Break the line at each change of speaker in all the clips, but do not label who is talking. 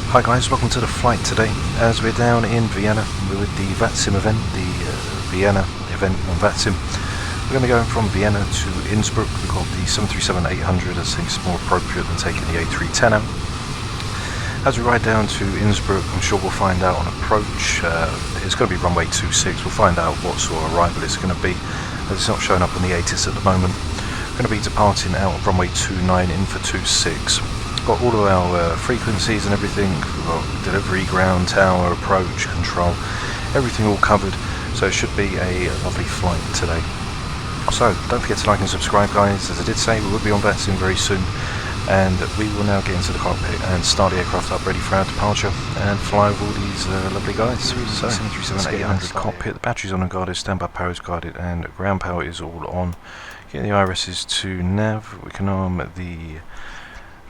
Hi guys, welcome to the flight today. As we're down in Vienna, we're with the Vatsim event, the Vienna event on Vatsim. We're going to go from Vienna to Innsbruck. We've got the 737-800, I think it's more appropriate than taking the A310 out. As we ride down to Innsbruck, I'm sure we'll find out on approach. It's going to be runway 26. We'll find out what sort of arrival it's going to be, as it's not showing up on the ATIS at the moment. We're going to be departing out of runway 29 in for 26. Got all of our frequencies and everything. We've got delivery, ground, tower, approach, control, everything all covered, so it should be a lovely flight today. So don't forget to like and subscribe guys. As I did say, we will be on Vatsim very soon, and we will now get into the cockpit and start the aircraft up ready for our departure and fly with all these lovely guys. So 737-800 cockpit, the battery's on and guarded, standby power is guarded, and ground power is all on. Get the IRSs to nav. We can arm the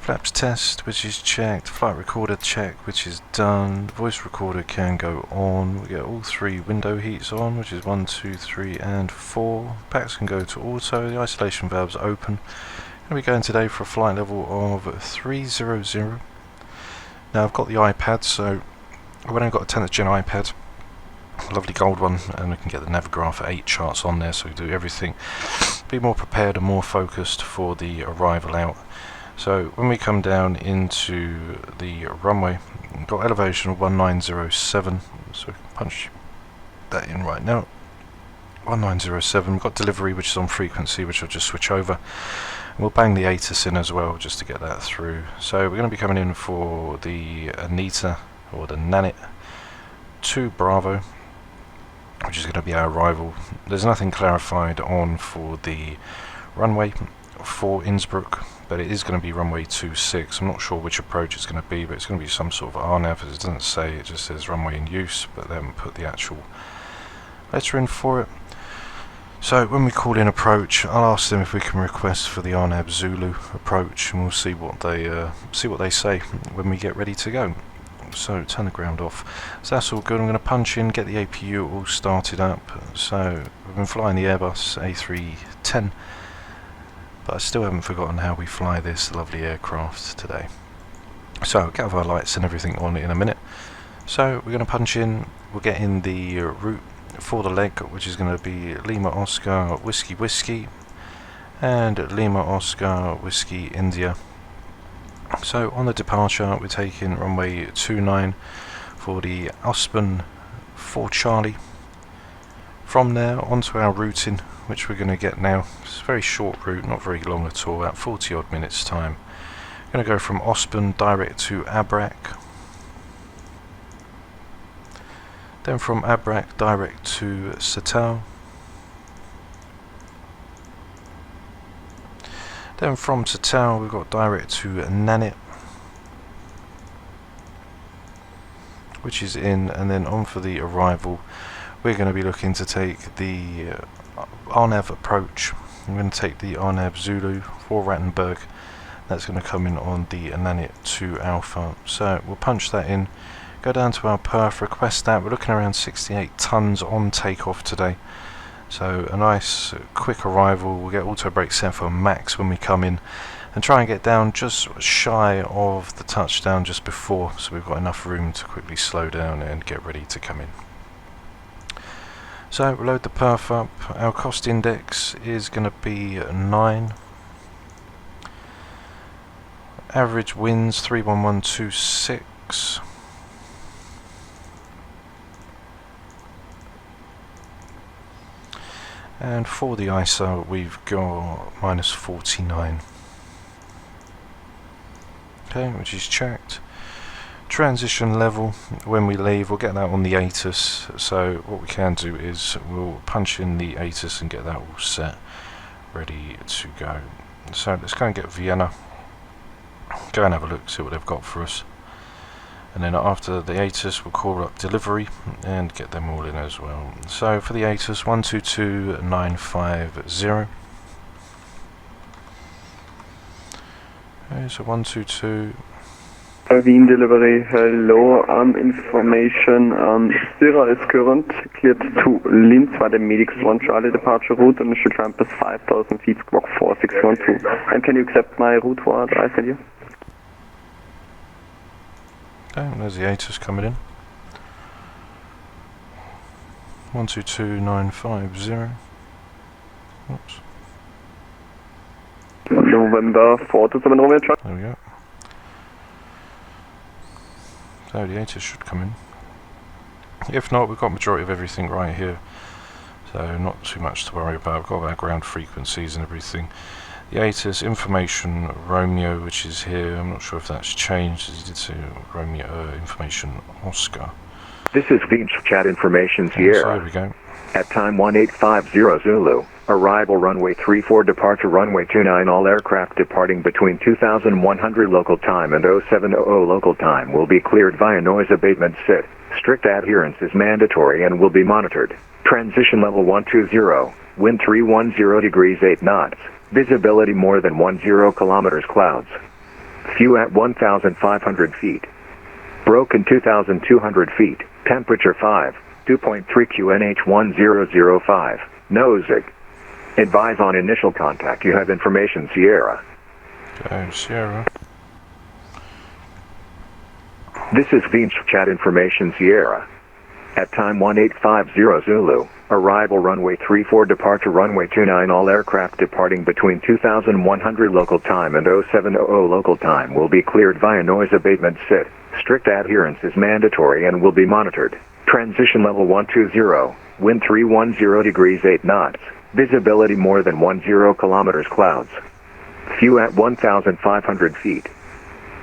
flaps test, which is checked, flight recorder check, which is done, voice recorder can go on. We get all three window heats on, which is 1, 2, 3 and 4. Packs can go to auto, the isolation valves open. Going to be going today for a flight level of 300. Now I've got the iPad, so I've only got a 10th gen iPad, a lovely gold one, and we can get the Navigraph 8 charts on there, so we do everything, be more prepared and more focused for the arrival out. So when we come down into the runway, we've got elevation of 1907, so we can punch that in right now. 1907, we've got delivery, which is on frequency, which I'll just switch over. And we'll bang the ATIS in as well, just to get that through. So we're going to be coming in for the Anita, or the Nanit 2 Bravo, which is going to be our arrival. There's nothing clarified on for the runway for Innsbruck, but it is going to be runway 26. I'm not sure which approach it's going to be, but it's going to be some sort of RNAV, as it doesn't say, it just says runway in use, but they haven't put the actual letter in for it. So when we call in approach, I'll ask them if we can request for the RNAV Zulu approach, and we'll see what they say when we get ready to go. So turn the ground off. So that's all good. I'm going to punch in, get the APU all started up. So we've been flying the Airbus A310, but I still haven't forgotten how we fly this lovely aircraft today. So we'll get our lights and everything on in a minute. So we're going to punch in, we'll get in the route for the leg, which is going to be Lima Oscar Whiskey Whiskey and Lima Oscar Whiskey India. So on the departure, we're taking runway 29 for the Aspen 4 Charlie. From there onto our routing, which we're going to get now. It's a very short route, not very long at all, about 40 odd minutes time. Going to go from Aspen direct to Abrac, then from Abrac direct to Setau, then from Setau we've got direct to Nanit, which is in, and then on for the arrival. We're going to be looking to take the RNAV approach. I'm going to take the RNAV Zulu for Rattenberg. That's going to come in on the Nanit 2 Alpha. So we'll punch that in, go down to our perf, request that. We're looking around 68 tons on takeoff today. So a nice quick arrival. We'll get auto brake set for max when we come in, and try and get down just shy of the touchdown just before, so we've got enough room to quickly slow down and get ready to come in. So we'll load the perf up. Our cost index is going to be 9. Average winds 31126. And for the ISO we've got -49. Okay, which is checked. Transition level, when we leave, we'll get that on the ATIS. So what we can do is we'll punch in the ATIS and get that all set, ready to go. So let's go and get Vienna, go and have a look, see what they've got for us, and then after the ATIS we'll call up delivery and get them all in as well. So for the ATIS, 122950. Okay, so 122.
Wien delivery, hello, information, Sierra is current, cleared to Linz via the Medics 1 Charlie departure route, initial climb is 5,000 feet, squawk 4612, and can you accept my route for the ICD?
Okay, there's the ATIS coming in. 122950. Oops.
November 4 to 7 Romeo Charlie.
There we go. So the ATIS should come in. If not, we've got majority of everything right here. So not too much to worry about. We've got our ground frequencies and everything. The ATIS information Romeo, which is here. I'm not sure if that's changed, as you did say Romeo information Oscar.
This is VIENNA chat information Sierra.
So there we go.
At time 1850 Zulu, arrival runway 34, departure runway 29, all aircraft departing between 2100 local time and 0700 local time will be cleared via noise abatement SIT. Strict adherence is mandatory and will be monitored. Transition level 120, wind 310 degrees 8 knots, visibility more than 10 kilometers clouds. Few at 1,500 feet. Broken 2,200 feet, temperature 5. 2.3 QNH 1005. Nosig. Advise on initial contact. You have information Sierra.
Okay, Sierra.
This is VIENNA chat information Sierra. At time 1850 Zulu, arrival runway 34, departure runway 29, all aircraft departing between 2100 local time and 0700 local time will be cleared via noise abatement SIT. Strict adherence is mandatory and will be monitored. Transition level 120, wind 310 degrees 8 knots, visibility more than 10 kilometers clouds. Few at 1,500 feet.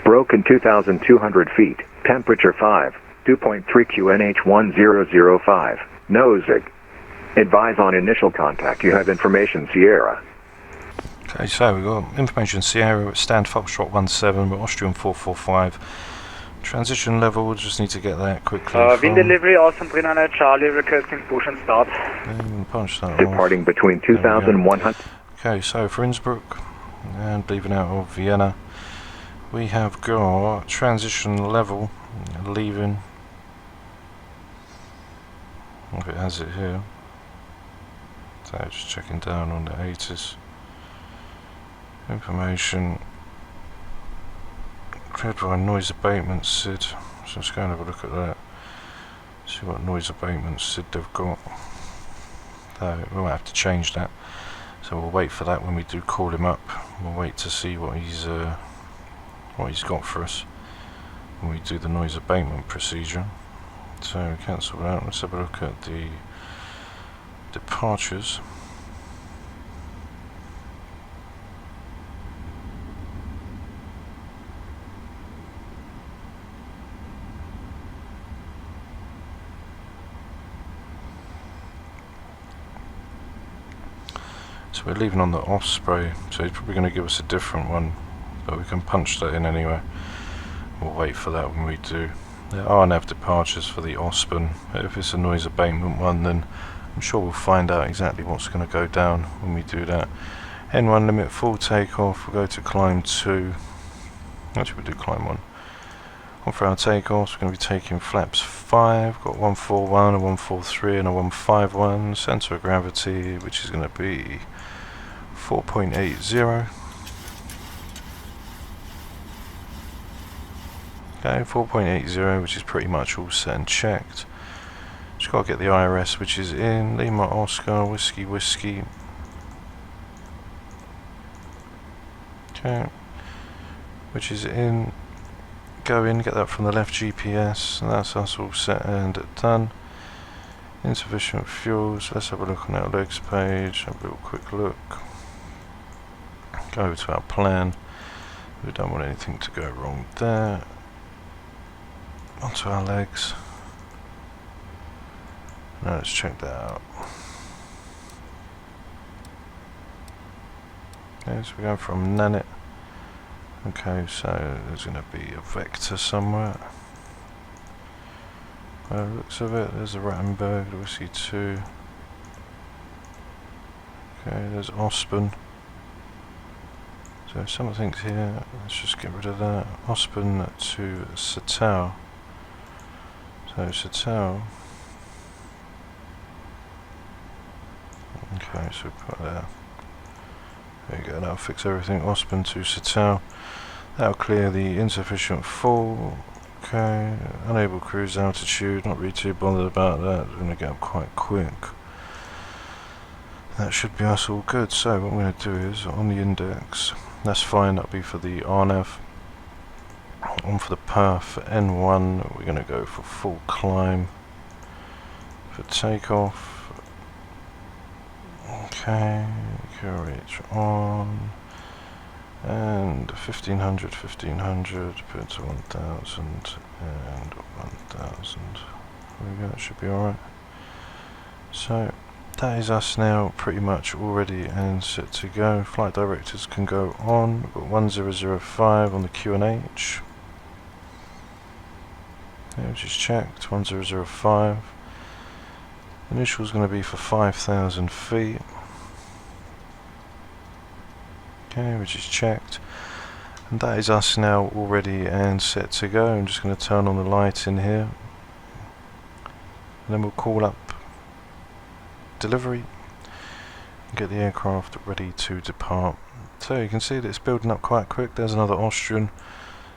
Broken 2,200 feet, temperature 5, 2.3 QNH 1005. Nosig. Advise on initial contact. You have information Sierra.
Okay, so we've got information Sierra, stand Foxtrot 17, we're Austrian 445. Transition level, we'll just need to get that quickly.
Wind delivery, Austin 39 Charlie, requesting push and start.
Punch that
Departing
off.
between 2100.
Okay, so for Innsbruck and leaving out of Vienna, we have got transition level leaving. If it has it here. So just checking down on the ATIS. Information. Cleared by noise abatement SID. So let's go and have a look at that. See what noise abatement SID they've got. We might have to change that. So we'll wait for that when we do call him up. We'll wait to see what he's got for us when we do the noise abatement procedure. So cancel that. Let's have a look at the departures. So we're leaving on the Osprey, so he's probably going to give us a different one, but we can punch that in anyway. We'll wait for that when we do. There are nav departures for the Osprey. If it's a noise abatement one, then I'm sure we'll find out exactly what's going to go down when we do that. N1 limit, full takeoff, we'll go to climb 2. Actually we'll do climb 1. On for our takeoffs, we're going to be taking flaps 5, got 141, a 143 and a 151, centre of gravity, which is going to be 4.80. Okay, 4.80, which is pretty much all set and checked. Just got to get the IRS, which is in. Lima Oscar, Whiskey Whiskey. Okay, which is in. Go in, get that from the left GPS, and that's us all set and done. Insufficient fuel, so let's have a look on our legs page, have a little quick look. Go over to our plan. We don't want anything to go wrong there. Onto our legs. Now let's check that out. Okay, so we're going from Nanit. Okay, so there's going to be a vector somewhere. By the looks of it, there's a Rattenberg, the Whiskey 2. Okay, there's Ospen. So something's here, let's just get rid of that. Ospen to Satao. So Satao. Okay, so we put there. There you go, that'll fix everything. Ospen to Satao. That'll clear the insufficient full. Okay, unable cruise altitude, not really too bothered about that, we're going to get up quite quick. That should be us all good. So what I'm going to do is, on the index, that's fine, that'll be for the RNAV. On for the perf, for N1, we're going to go for full climb. For takeoff, okay, carriage on. And 1500, put to 1000 and 1000. There we go, that should be alright. So, that is us now pretty much all ready and set to go. Flight directors can go on. We've got 1005 on the QNH. Yeah, which is checked, 1005. Initial is going to be for 5,000 feet. Okay, which is checked. And that is us now all ready and set to go. I'm just going to turn on the light in here. And then we'll call up delivery and get the aircraft ready to depart. So you can see that it's building up quite quick. There's another Austrian.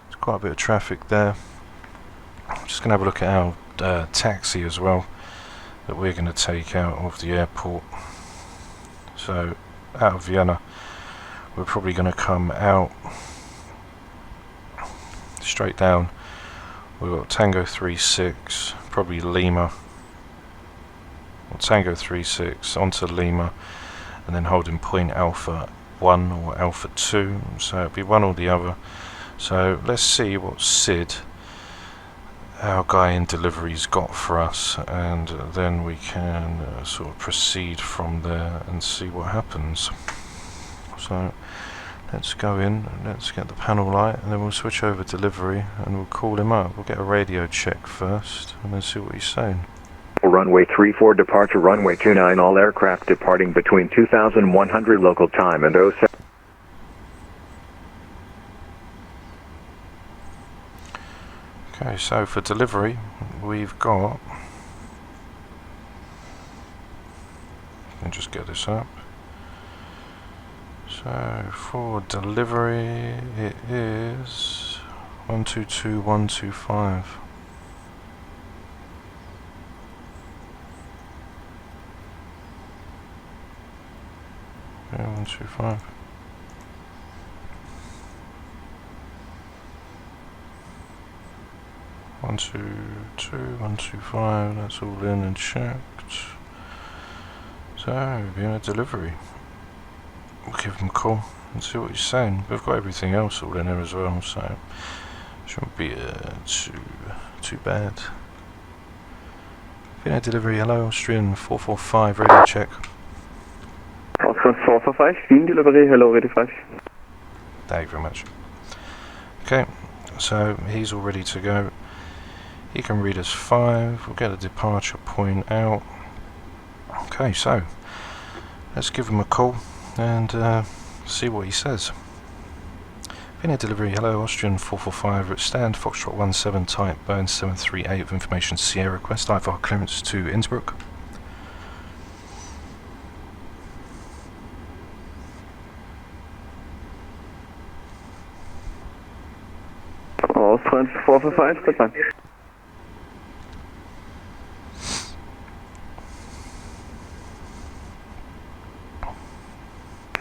There's quite a bit of traffic there. I'm just going to have a look at our taxi as well that we're going to take out of the airport. So out of Vienna we're probably going to come out straight down. We've got Tango 36, probably Lima, or Tango 36 onto Lima, and then holding point Alpha 1 or Alpha 2, so it'll be one or the other. So let's see what Sid, our guy in delivery's got for us, and then we can sort of proceed from there and see what happens. So let's go in, let's get the panel light, and then we'll switch over delivery and we'll call him up. We'll get a radio check first and then see what he's saying.
Runway 34 departure, runway 29, all aircraft departing between 2100 local time and 07.
Okay, so for delivery we've got, let me just get this up. So for delivery it is 122125. Yeah, 125. One, two, 125, that's all in and checked. So, VIENNA delivery. We'll give him a call and see what he's saying. We've got everything else all in there as well, so shouldn't be too bad. VIENNA delivery, hello, Austrian 445, radio check.
Austrian 445, Wien delivery, hello, radio 5.
Thank you very much. Okay, so he's all ready to go. He can read us 5, we'll get a departure point out. Okay, so let's give him a call and see what he says. VIENNA delivery, hello, Austrian 445, at stand, Foxtrot 17 type, Boeing 738 with information Sierra request, IFR clearance to Innsbruck.
Austrian 445, goodbye.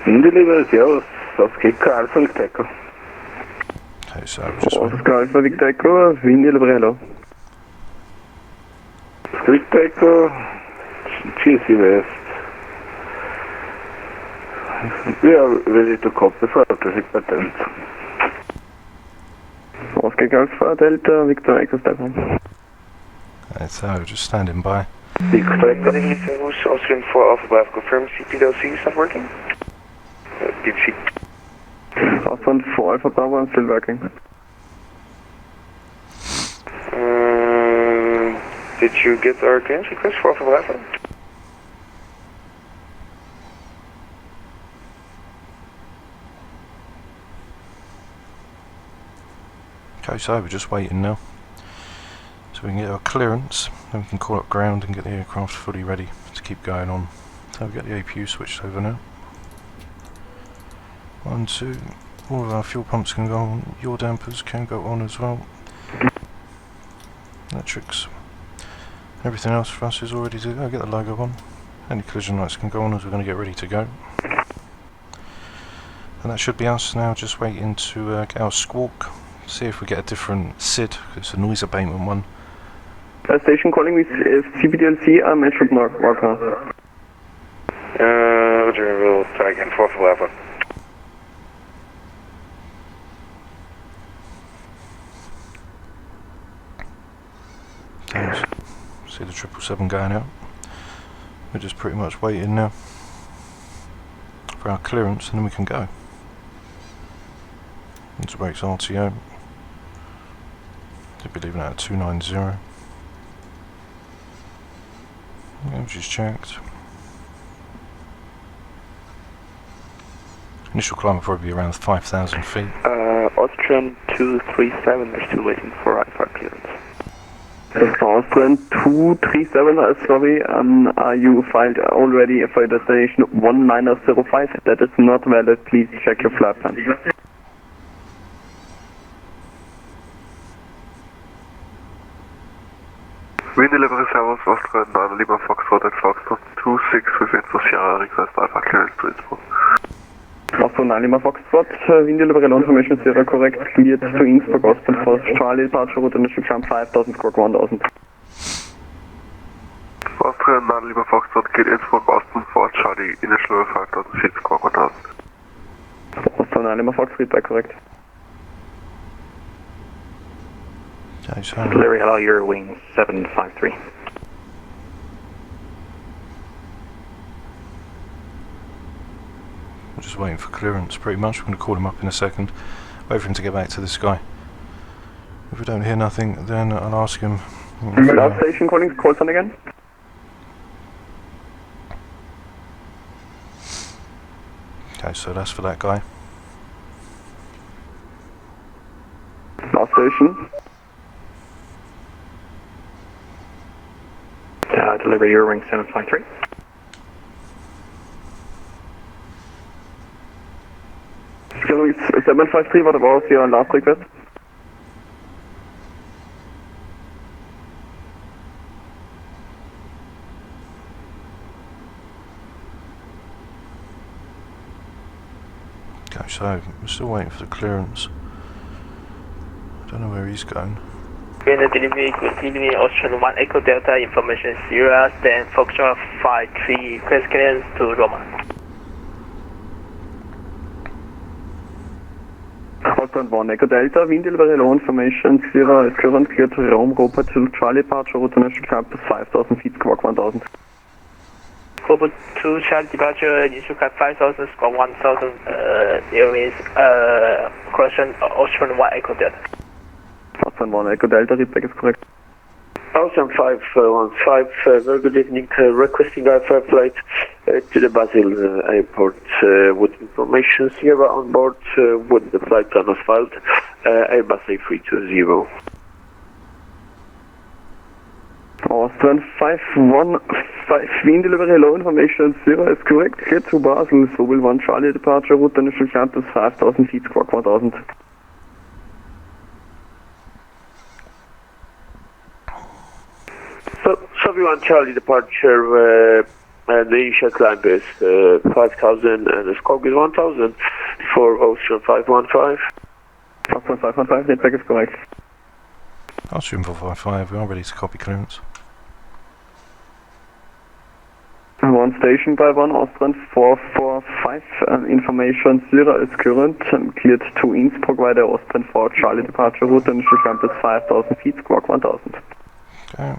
Delivery, servus, Oscar Alpha Victor Echo.
Okay, so just
Oscar Alpha Victor Echo, Wien delivery, hello.
Victor Echo, GC West. We are ready to copy for traffic patent.
Oscar Alpha Delta, Victor Echo, step on.
okay, so just standing by.
Victor Echo.
Austrian 4 Alpha Bravo, confirm CPLC is not working? PC.
Austrian 4 Alpha Bravo, I'm still working.
Did you get our clearance request for Alpha Bravo?
Okay, so we're just waiting now. So we can get our clearance, then we can call up ground and get the aircraft fully ready to keep going on. So we'll get the APU switched over now. 1, 2, all of our fuel pumps can go on, your dampers can go on as well. Electrics. Everything else for us is all ready to go. Get the logo on. Any collision lights can go on as we're going to get ready to go. And that should be us now, just waiting to get our squawk. See if we get a different SID. It's a noise abatement one.
Station calling with CPDLC, Innsbruck Marker.
Roger, we'll try again, 4 for Lava.
Thanks. See the 777 going out. We're just pretty much waiting now for our clearance and then we can go. Innsbruck's RTO. They'll be leaving out at 290. Yeah, we've just checked. Initial climb will probably be around 5,000 feet.
Austrian 237, they're still waiting for IFR clearance.
Austrian 237, sorry, you filed already for destination 1905. That is not valid. Please check your flight plan.
Wind delivery service Austrian 9 Lima Foxtrot at Foxtrot 26 with Info Sierra request Alpha clearance to Innsbruck.
Austrian 9 Lima Foxtrot, wind delivery low information zero correct, cleared to Innsbruck, Austrian for Charlie departure route initial climb 5000, squawk 1000.
Austrian 9 Lima Foxtrot geht Innsbruck Osten for Charlie initial 5000 feet squawk 1000.
Austrian 9 Lima Fox, feedback correct.
Okay, so
Larry, hello, your wing 753.
we're just waiting for clearance pretty much. We're going to call him up in a second. Wait for him to get back to this guy. If we don't hear nothing, then I'll ask him.
Last station calling, call sign again.
Okay, so that's for that guy.
Last station.
Deliver your wing 753.
Louis 753, what was your last request?
Okay, so we're still waiting for the clearance. I don't know where he's going.
Vienna delivery, good evening, Austrian 1 Echo Delta, information Sierra, then Foxtrot 53, request clearance to Roma.
Austrian 1 Echo Delta, wind delivery low information, Sierra is current, cleared to Rome, Roper to Charlie departure route initial climb 5000 feet, squawk 1000.
Cobra 2 Charlie departure, initial climb 5000, squawk 1000, Airlines, correction, Austrian 1 Echo Delta.
Austrian 1 Echo Delta, feedback is correct.
Austrian 515, very good evening, requesting IFR flight to the Basel airport with information Sierra on board with the flight plan was filed, Airbus A320.
Austrian 515, wind delivery low information, Sierra is correct, cleared to Basel, Sobel 1 Charlie departure route initial climb 5000 feet, squawk 1000.
So we want Charlie departure, and the initial climb is 5000 and the squawk is 1000 for Austrian 515.
Austrian 515, feedback is correct.
Austrian 455, we are ready to copy clearance.
One station by one, Austrian 445, information Sierra is current, cleared to Innsbruck via the Austrian 4 Charlie departure route initial climb is 5000 feet, squawk 1000.
Okay.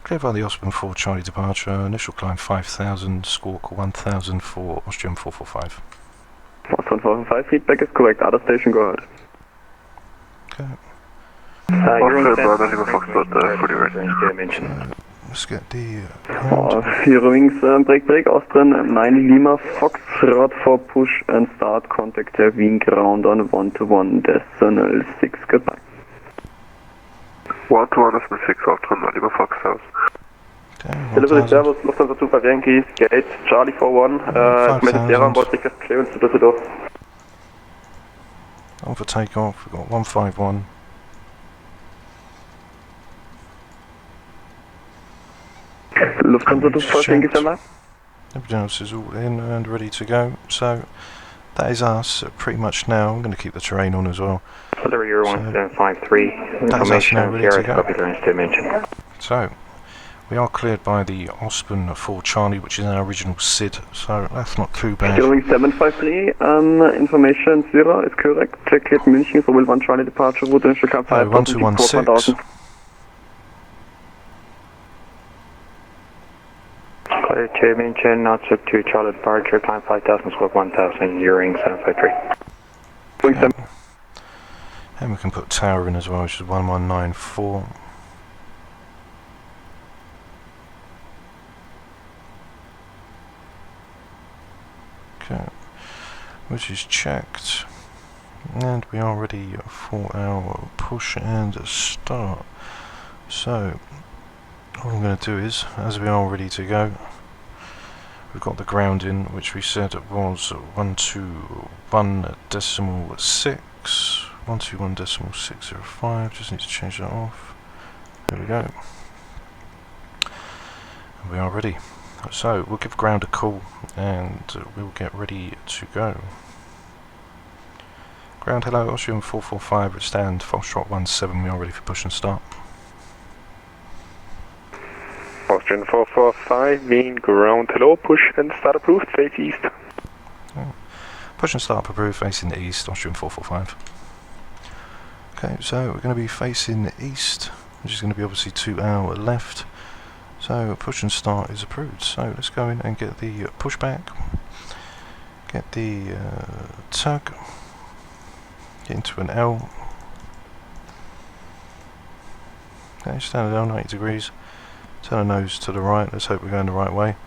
Clear by the Austrian 4 Charlie departure, initial climb 5000, squawk 1000 for Austrian 445.
Austrian 445, feedback is correct, other station, go ahead.
Okay.
Austrian 9 Lima Foxtrot, fully ready.
Let's get the...
Zero wings, break, Austrian 9 Lima Foxtrot for push and start, contact the wing ground on 121.6, goodbye.
121.6, Austrian 9 Lima Foxtrot.
Okay,
Delivery
1000.
service, Lufthansa 2 by Yankee, gate, Charlie 41, Commander Sierra on board, request clearance to Düsseldorf.
On for takeoff, we've got 151.
Lufthansa 24, thank you so much.
Everything else is all in and ready to go. So that is us pretty much now. I'm going to keep the terrain on as well.
Deliver Euro 1753. Information Sierra to copy clearance dimension.
So we are cleared by the Osprey for Charlie, which is our original SID, so that's not too bad.
Sterling 753, information 0 is correct. Cleared München for Will 1 Charlie departure route in Stuttgart
1216.
Clear to München, not sub 2 Charlie departure, climb 5000, squawk 1000, Euro 753.
Okay. And we can put tower in as well, which is 1194. Okay, which is checked, and we are ready for our push and start. So what I'm going to do is, as we are ready to go, we've got the ground in, which we said was 121.6, 121.605. Just need to change that off. There we go. And we are ready. So we'll give ground a call and we'll get ready to go. Ground, hello, Austrian 445, at stand, Foxtrot 17, we are ready for push and start.
Austrian 445, mean ground, hello, push and start approved, face east.
Oh. Push and start approved, facing the east, Austrian 445. Okay, so we're going to be facing the east, which is going to be obviously to our left. So push and start is approved. So let's go in and get the pushback, get the tug, get into an L. Okay, stand at L 90 degrees, turn the nose to the right. Let's hope we're going the right way,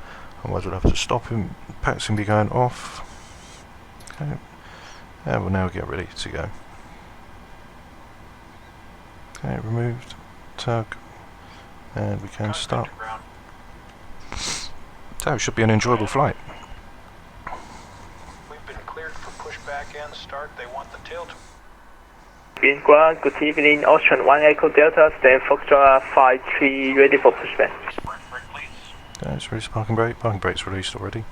otherwise we'll have to stop him. Packs can be going off. Okay, and we'll now get ready to go. Okay, removed, tug, and we can start. So it should be an enjoyable flight.
We've been cleared for pushback and start. They want the tail to...
Green ground, good evening, Austrian 1 Echo Delta, stand Foxtrot 53, ready for pushback.
Okay, it's ready to parking brake. Parking brake's released already.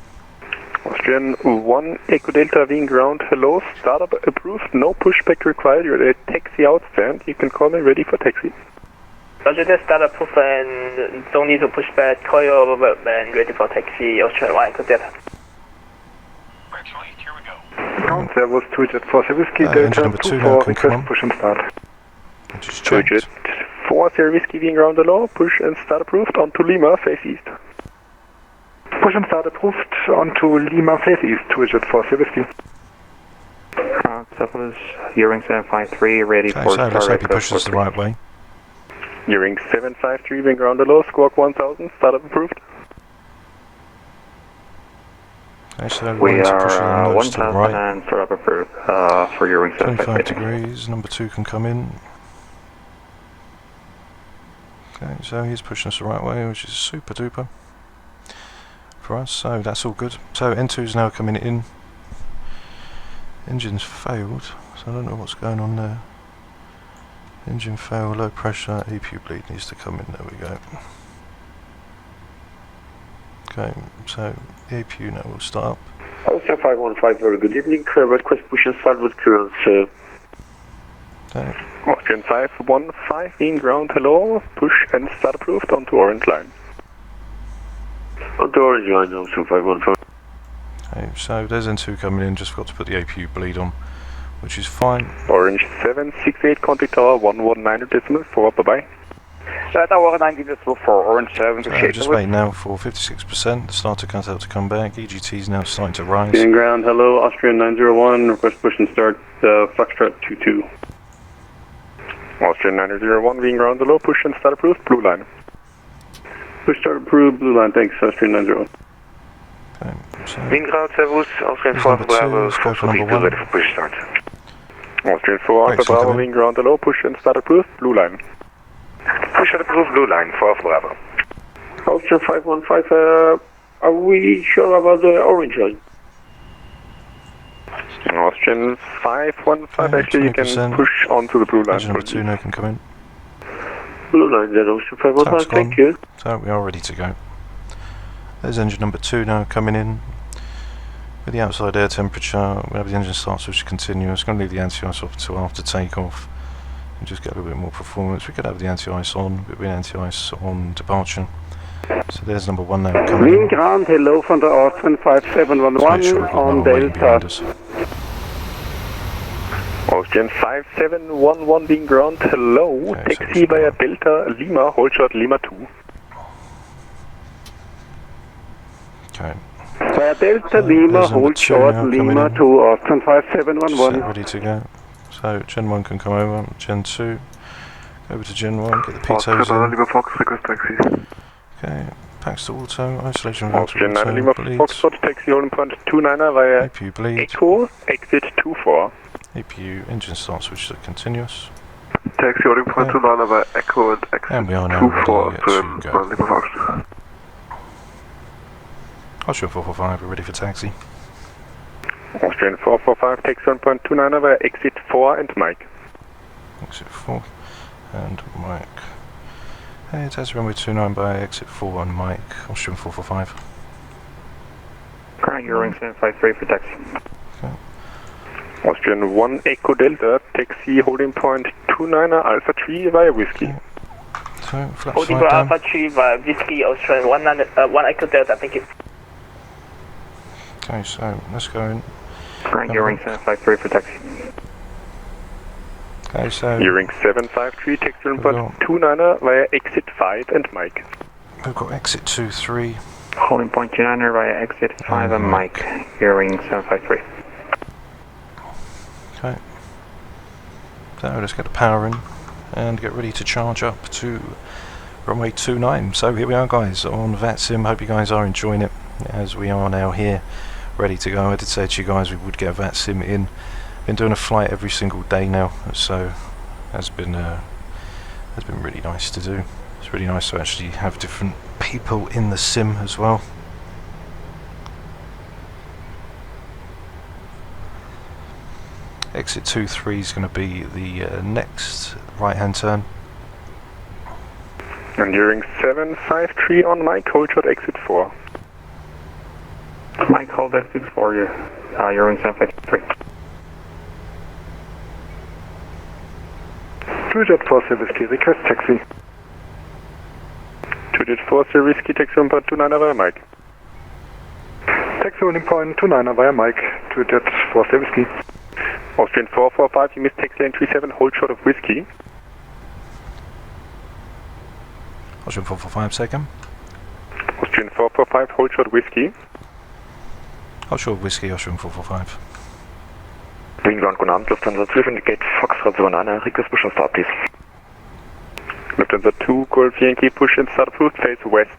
Austrian 1 Echo Delta, wing ground, hello, startup approved, no pushback required, you're at taxi outstand, you can call me ready for taxi.
Roger that, start approved and don't need to push back, call you over and ready for taxi, Austrian 1 Echo Delta.
Here we go.
Ground, there was 2 Jet 4 Whiskey,
engine
Delta
number 2 now
24,
can come
request
on.
push and start.
Which is
2
checked.
Jet 4 Whiskey, wing ground, hello, push and start approved, on to Lima, face east. Push and start approved, on to Lima, face east, 2 Jet 4 Whiskey.
Cephalus, Euro 753, ready
Okay,
for
so let's hope he
start.
pushes the right way.
Earring 753, wing ground hello, squawk 1000, startup approved.
Okay, so
We
one's pushing the
are
nose to the
1000
right.
and startup approved for Euro
25
753.
degrees, number 2 can come in. Okay, so he's pushing us the right way, which is super duper for us, so that's all good. So N2's now coming in. Engine's failed, so I don't know what's going on there. Engine fail, low pressure, APU bleed needs to come in, there we go. Okay, so the APU now will start up.
Austrian 515, very good evening, request push and start with clearance.
Okay.
Austrian 515, wing ground hello, push and start approved, on to orange line.
On to orange line, Austrian 515.
Okay, so there's N2 coming in, just forgot to put the APU bleed on, which is fine.
Orange 768, contact tower 119.4, bye-bye.
Tower 90.4 for Orange 7
So just wait now for 56%, the starter comes out to come back, EGT is now starting to rise.
Green ground, hello, Austrian 901, request push and start, Foxtrot 22.
Austrian 901, wing ground hello, push and start approved, blue line.
Push start approved, blue line, thanks, Austrian 901.
Okay, so
Wing ground, Servus, Austrian
Here's
4
number two,
Bravo,
let's go for number
442,
one.
ready for push start.
Austrian 4
Brakes
Alpha Bravo,
incoming.
wing ground hello, push and start approved, blue line.
Push and approved, blue line, 4 Bravo.
Austrian 515, are we sure about the orange line?
Austrian 515,
Okay,
actually you can
20%.
push onto the blue line.
engine number 2 now can come in.
Blue line then, Austrian 515,
Tug's
thank
gone.
you.
So we are ready to go. There's engine number 2 now coming in. With the outside air temperature, we have the engine start switch continuous. Going to leave the anti-ice off until after takeoff and just get a little bit more performance. We could have the anti-ice on, but with anti-ice on departure. So there's number 1 now coming in.
Ground, hello from the Austrian 5711 on Delta.
Austrian 5711 being ground, hello,
Okay,
taxi via Delta Lima, hold short Lima 2.
Okay.
Via Delta Lima,
there's number
hold
2
short
now
Lima
coming in.
2, Austrian 5711.
Set ready to go. So Gen 1 can come over, Gen 2, over to Gen 1, get the pitos in.
Lima Fox, request taxi.
Okay, packs to auto, isolation valve to
Austrian 9 Lima
auto,
Fox,
bleeds.
taxi holding point 29 via
APU bleed,
Echo, exit 24.
APU engine start switch to continuous.
Taxi holding point 29 via Echo and exit
And we are now
24
ready to go.
Lima Fox.
Austrian 445, we're ready for taxi.
Austrian 445, taxi holding point 29 via exit 4 and Mike.
Exit 4 and Mike. Hey, it has runway 29 by exit 4 on Mike, Austrian 445.
Current Eurowing 753 for taxi.
Okay.
Austrian 1 Echo Delta, taxi holding point 29 Alpha 3 via Whiskey.
Okay. So, flaps
Holding
slide
for
down.
Alpha 3 via Whiskey, Austrian 1 Echo Delta, thank you.
Okay, so let's go in.
Current Eurowing 753 for taxi.
Okay, so
Eurowing 753, taxi holding point 29 via exit 5 and Mike.
we've got exit 23.
Holding point 29 via exit 5 and Mike. Eurowing 753.
Okay. So let's get the power in and get ready to charge up to runway 29. So here we are, guys, on Vatsim. Hope you guys are enjoying it as we are now here, ready to go. I did say to you guys we would get a Vatsim in. Been doing a flight every single day now, so has been really nice to do. It's really nice to actually have different people in the sim as well. Exit 23 is going to be the next right hand turn.
And Eurowing 753 on Mike, hold short exit 4.
Mike, hold exit 4, Eurowing 753.
Two-Jet 4 Whiskey, request taxi. Two-Jet 4 Whiskey, taxi holding point 29 via Mike. Taxi holding point 29 via Mike, Two-Jet 4 Whiskey. Austrian 445, you missed taxi lane 37, hold short of Whiskey.
Austrian 445 second.
Austrian 445, hold short Whiskey.
Hold short Whiskey, Austrian 445.
Wingground, guten Abend, Lufthansa 2, indicate Foxtrot 79, request push and start, please.
Lufthansa 2, Golf Yankee, push and start approved, face west.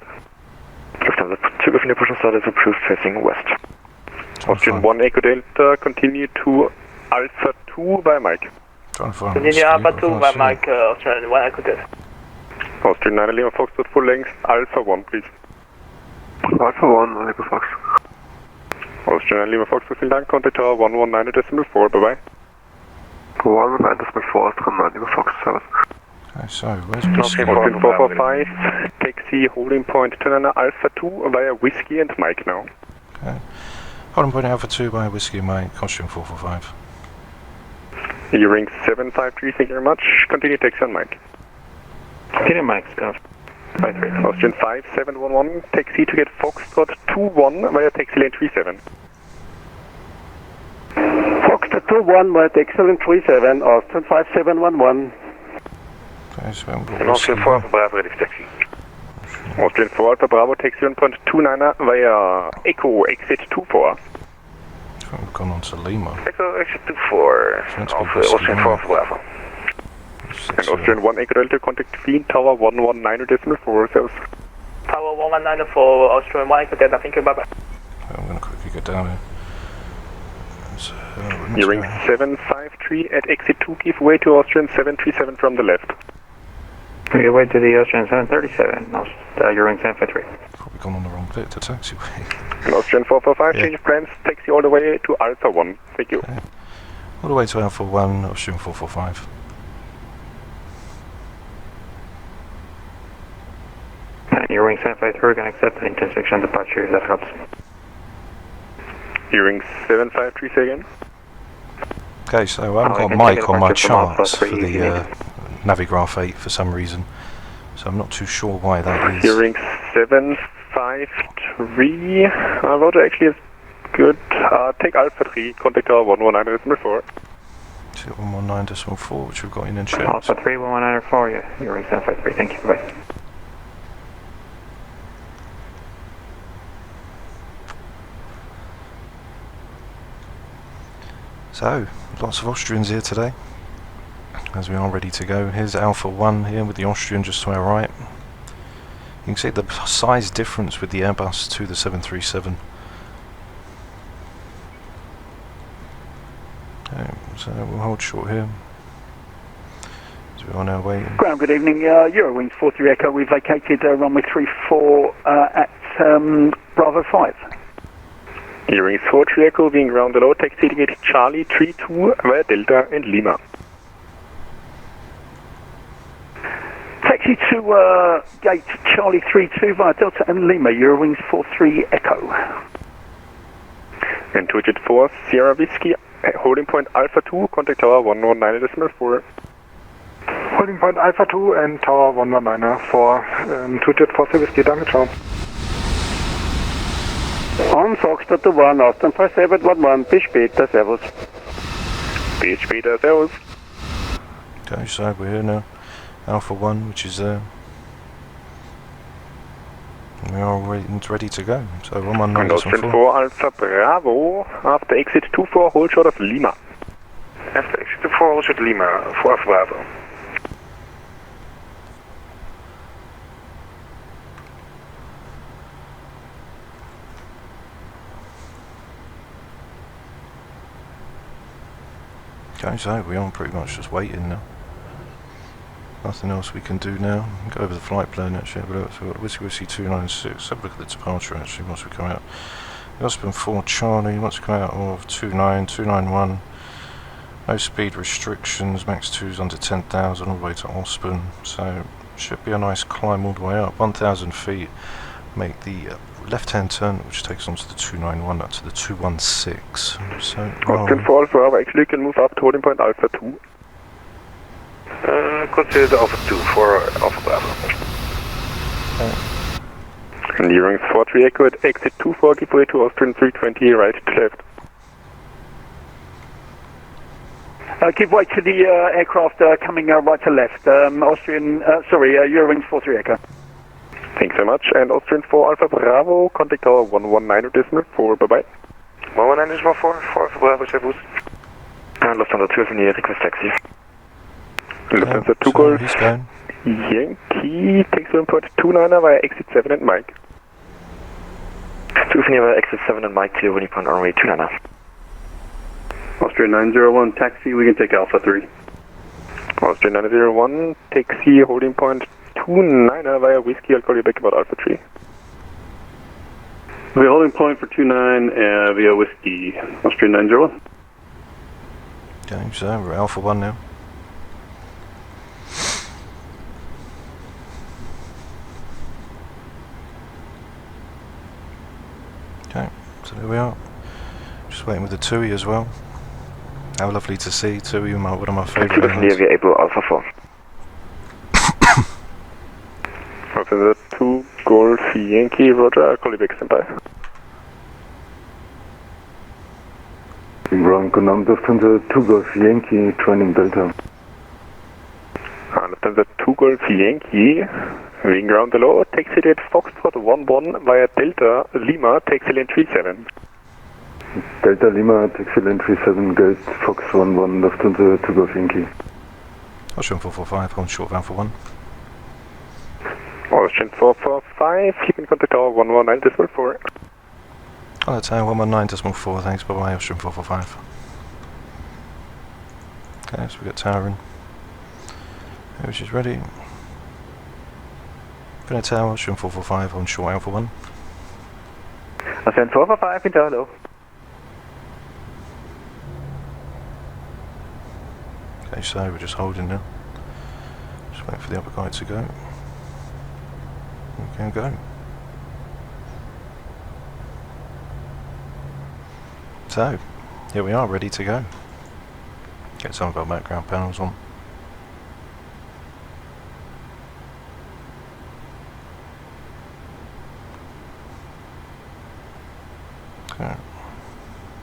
Lufthansa 2, if push and start is approved, facing west.
Austrian 1 Echo Delta, continue to Alpha 2 by Mike.
Continue Alpha 2 by Mike, Austrian 1 Echo Delta.
Austrian 9 Lima Foxtrot full length, Alpha 1 please.
Alpha 1, Lima Fox.
Austrian 9 Lima Foxtrot, vielen Dank, Contact Tower 119.4, bye bye.
119.4, Austrian 9 Lima Fox, service.
Okay, so where's Whiskey?
Austrian 445, taxi holding point 29 Alpha 2 via Whiskey and Mike now.
Okay. Holding point Alpha 2 by Whiskey and Mike, Austrian 445.
Eurowing 753, thank you very much. Continue taxi on Mike.
Continue Mike, Scout. 53.
Austrian 5711, taxi to get Foxtrot 21 via taxi lane 37.
Foxtrot 21 via taxi lane 37, Austrian 5711.
Okay, so we've got
Austrian
Whiskey
4 Alpha Bravo, ready for taxi.
Austrian 4 Alpha Bravo, taxi on point 29 via Echo, exit 24.
So we've gone on to Lima.
Echo, exit 24, Austrian 4 Alpha Bravo.
And Austrian 1 Echo Delta, contact Queen Tower 119.4, service.
Tower 119 for Austrian 1 Echo Delta, thank you, bye bye.
I'm going to quickly get down here. So,
Eurowing 753 at exit 2, give way to Austrian 737 from the left.
We give way to the Austrian 737, Eurowing 753.
Probably gone on the wrong bit to taxiway.
And Austrian 445,
Yeah.
change of plans, taxi all the way to Alpha 1, thank you.
Okay. All the way to Alpha 1, Austrian 445.
Eurowing Eurowings 753, we're going to accept an intersection departure, if that helps.
Eurowings 753, say again.
Okay, so I haven't got Mike on my charts for the Navigraph 8 for some reason, so I'm not too sure why that is.
Eurowings 753, Roger actually is good. Take Alpha 3, contact tower 119.4.
119.4, which we've got in chat.
Alpha 3, 119.4, yeah, Eurowings 753, thank you, bye.
So, lots of Austrians here today, as we are ready to go. Here's Alpha 1 here with the Austrian just to our right. You can see the size difference with the Airbus to the 737. Okay, so we'll hold short here, as we're on our way.
Ground, good evening. Eurowings 43 Echo, we've vacated runway 34 at Bravo 5.
Eurowings 43 Echo being ground below, taxi to gate Charlie 32 via Delta and Lima.
Taxi to gate Charlie 32 via Delta and Lima, Eurowings 43 Echo.
And to digit 4 Sierra Whiskey, holding point Alpha 2, contact tower 119.4.
Holding point Alpha 2 and tower 119.4, 2-Jet 4 Whiskey, danke, ciao.
On Foxtrot 1, Austrian 5711, bis später, servus.
Bis später, servus.
Okay, so we're here now. Alpha 1, which is there. We are ready to go. So 119.4.
Austrian 4 Alpha Bravo, after exit 24, hold short of Lima.
After exit 24, hold short Lima, 4 Alpha Bravo.
Okay, so we are pretty much just waiting now. Nothing else we can do now. Go over the flight plan actually, have a look. So we've got Whiskey 296, have a look at the departure actually once we come out. Osborne 4 Charlie, once we come out of 29291. No speed restrictions, max 2's under 10,000 all the way to Osborne. So should be a nice climb all the way up. 1,000 feet, make the left hand turn which takes us on to the 291 up to the 216. So
Austrian 4 Alpha Bravo, actually you can move up to holding point Alpha 2.
Consider the Alpha 2 for Alpha Bravo.
And Eurowings 43 Echo at exit 24, give way to Austrian 320, right to left.
Give way to the aircraft coming right to left. Eurowings 43 Echo.
Thanks very much. And Austrian 4 Alpha Bravo, contact tower 119.4, bye bye.
119.4, 4 Alpha Bravo, servus.
Lufthansa 2 from the request taxi.
Lufthansa 2 Golf, Yankee, takes on port 29 via exit 7 and Mike.
2 from via exit 7 and Mike to winning point runway 29.
Austrian 901, taxi, we can take Alpha 3.
Austrian 901, taxi, holding point 29 via Whiskey, I'll call you back about Alpha 3.
We're holding point for 29 via Whiskey, Austrian 901.
Okay, so we're Alpha 1 now. Okay, so there we are. Just waiting with the TUI as well. How lovely to see TUI, one of my favourite airlines.
Via April Alpha 4.
Lufthansa 2 Golf Yankee, Roger, I'll call you back, standby.
Ground command Lufthansa 2 Golf Yankee, training Delta.
Lufthansa 2 Golf Yankee, wing ground below, taxi at Foxtrot 11 via Delta Lima, taxi lane 37.
Delta Lima, taxi lane 37, gate Fox 11, Lufthansa 2 Golf Yankee.
Austrian 445, hold short of Alpha 1.
Austrian 445, you can contact tower 119.4.
On the tower 119.4, thanks, bye bye, Austrian 445. Okay, so we got tower in. Which is ready. Gonna tower, Austrian 445 on short Alpha 1.
Austrian 445 in tower low.
Okay, so we're just holding now. Just waiting for the other guy to go. we can go. So, here we are, ready to go. Get some of our background panels on. Okay.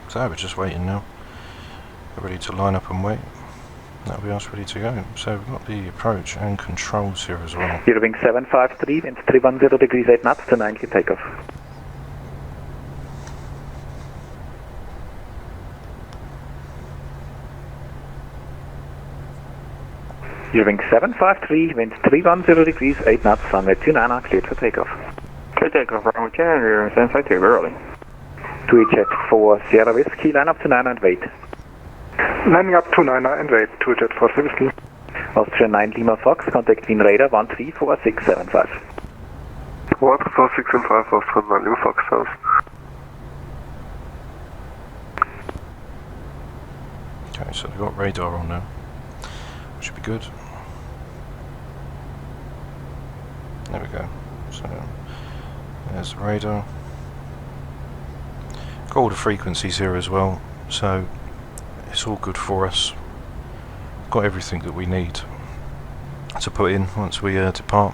So we're just waiting now. We're ready to line up and wait. That'll be us ready to go. So we've got the approach and controls here as well.
Eurowing 753, wind 310 degrees 8 knots to 90 takeoff. Eurowing 753, wind 310 degrees 8 knots, runway 29 cleared for takeoff.
Clear takeoff, runway 10, Eurowing 753, we're early.
2 4 Sierra Whiskey, line up to 9 and wait.
Lining up to 9 and wait, 2 Jet 4 Whiskey.
Austrian 9 Lima Fox, contact Wind radar 134675.
134675, Austrian 9 Lima Fox House.
Okay, so we've got radar on now. Should be good. There we go. So there's the radar. Got all the frequencies here as well, so it's all good for us. Got everything that we need to put in once we depart.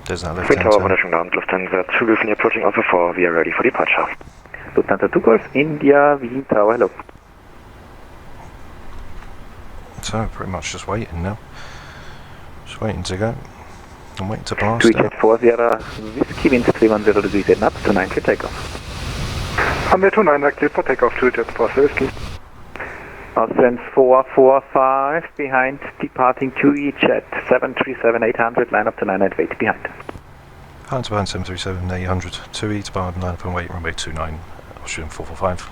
There's that left hand turn.
Lufthansa 2 Golf India approaching Alpha 4, we are ready for departure.
Lufthansa 2 Golf India, Wien Tower, hello.
So pretty much just waiting now. Just waiting to go. I'm waiting to blast
2 Jet 4 Sierra Whiskey, wind 310 degrees 8 knots to 90 takeoff.
Runway 29 cleared for takeoff, 2 Jet 4 Whiskey.
Austrian 445 behind, departing 2 Jet 737-800, line up to 9 and wait behind.
Line to behind 737-800, 2E to bar, line up and wait, runway 29, Austrian 445.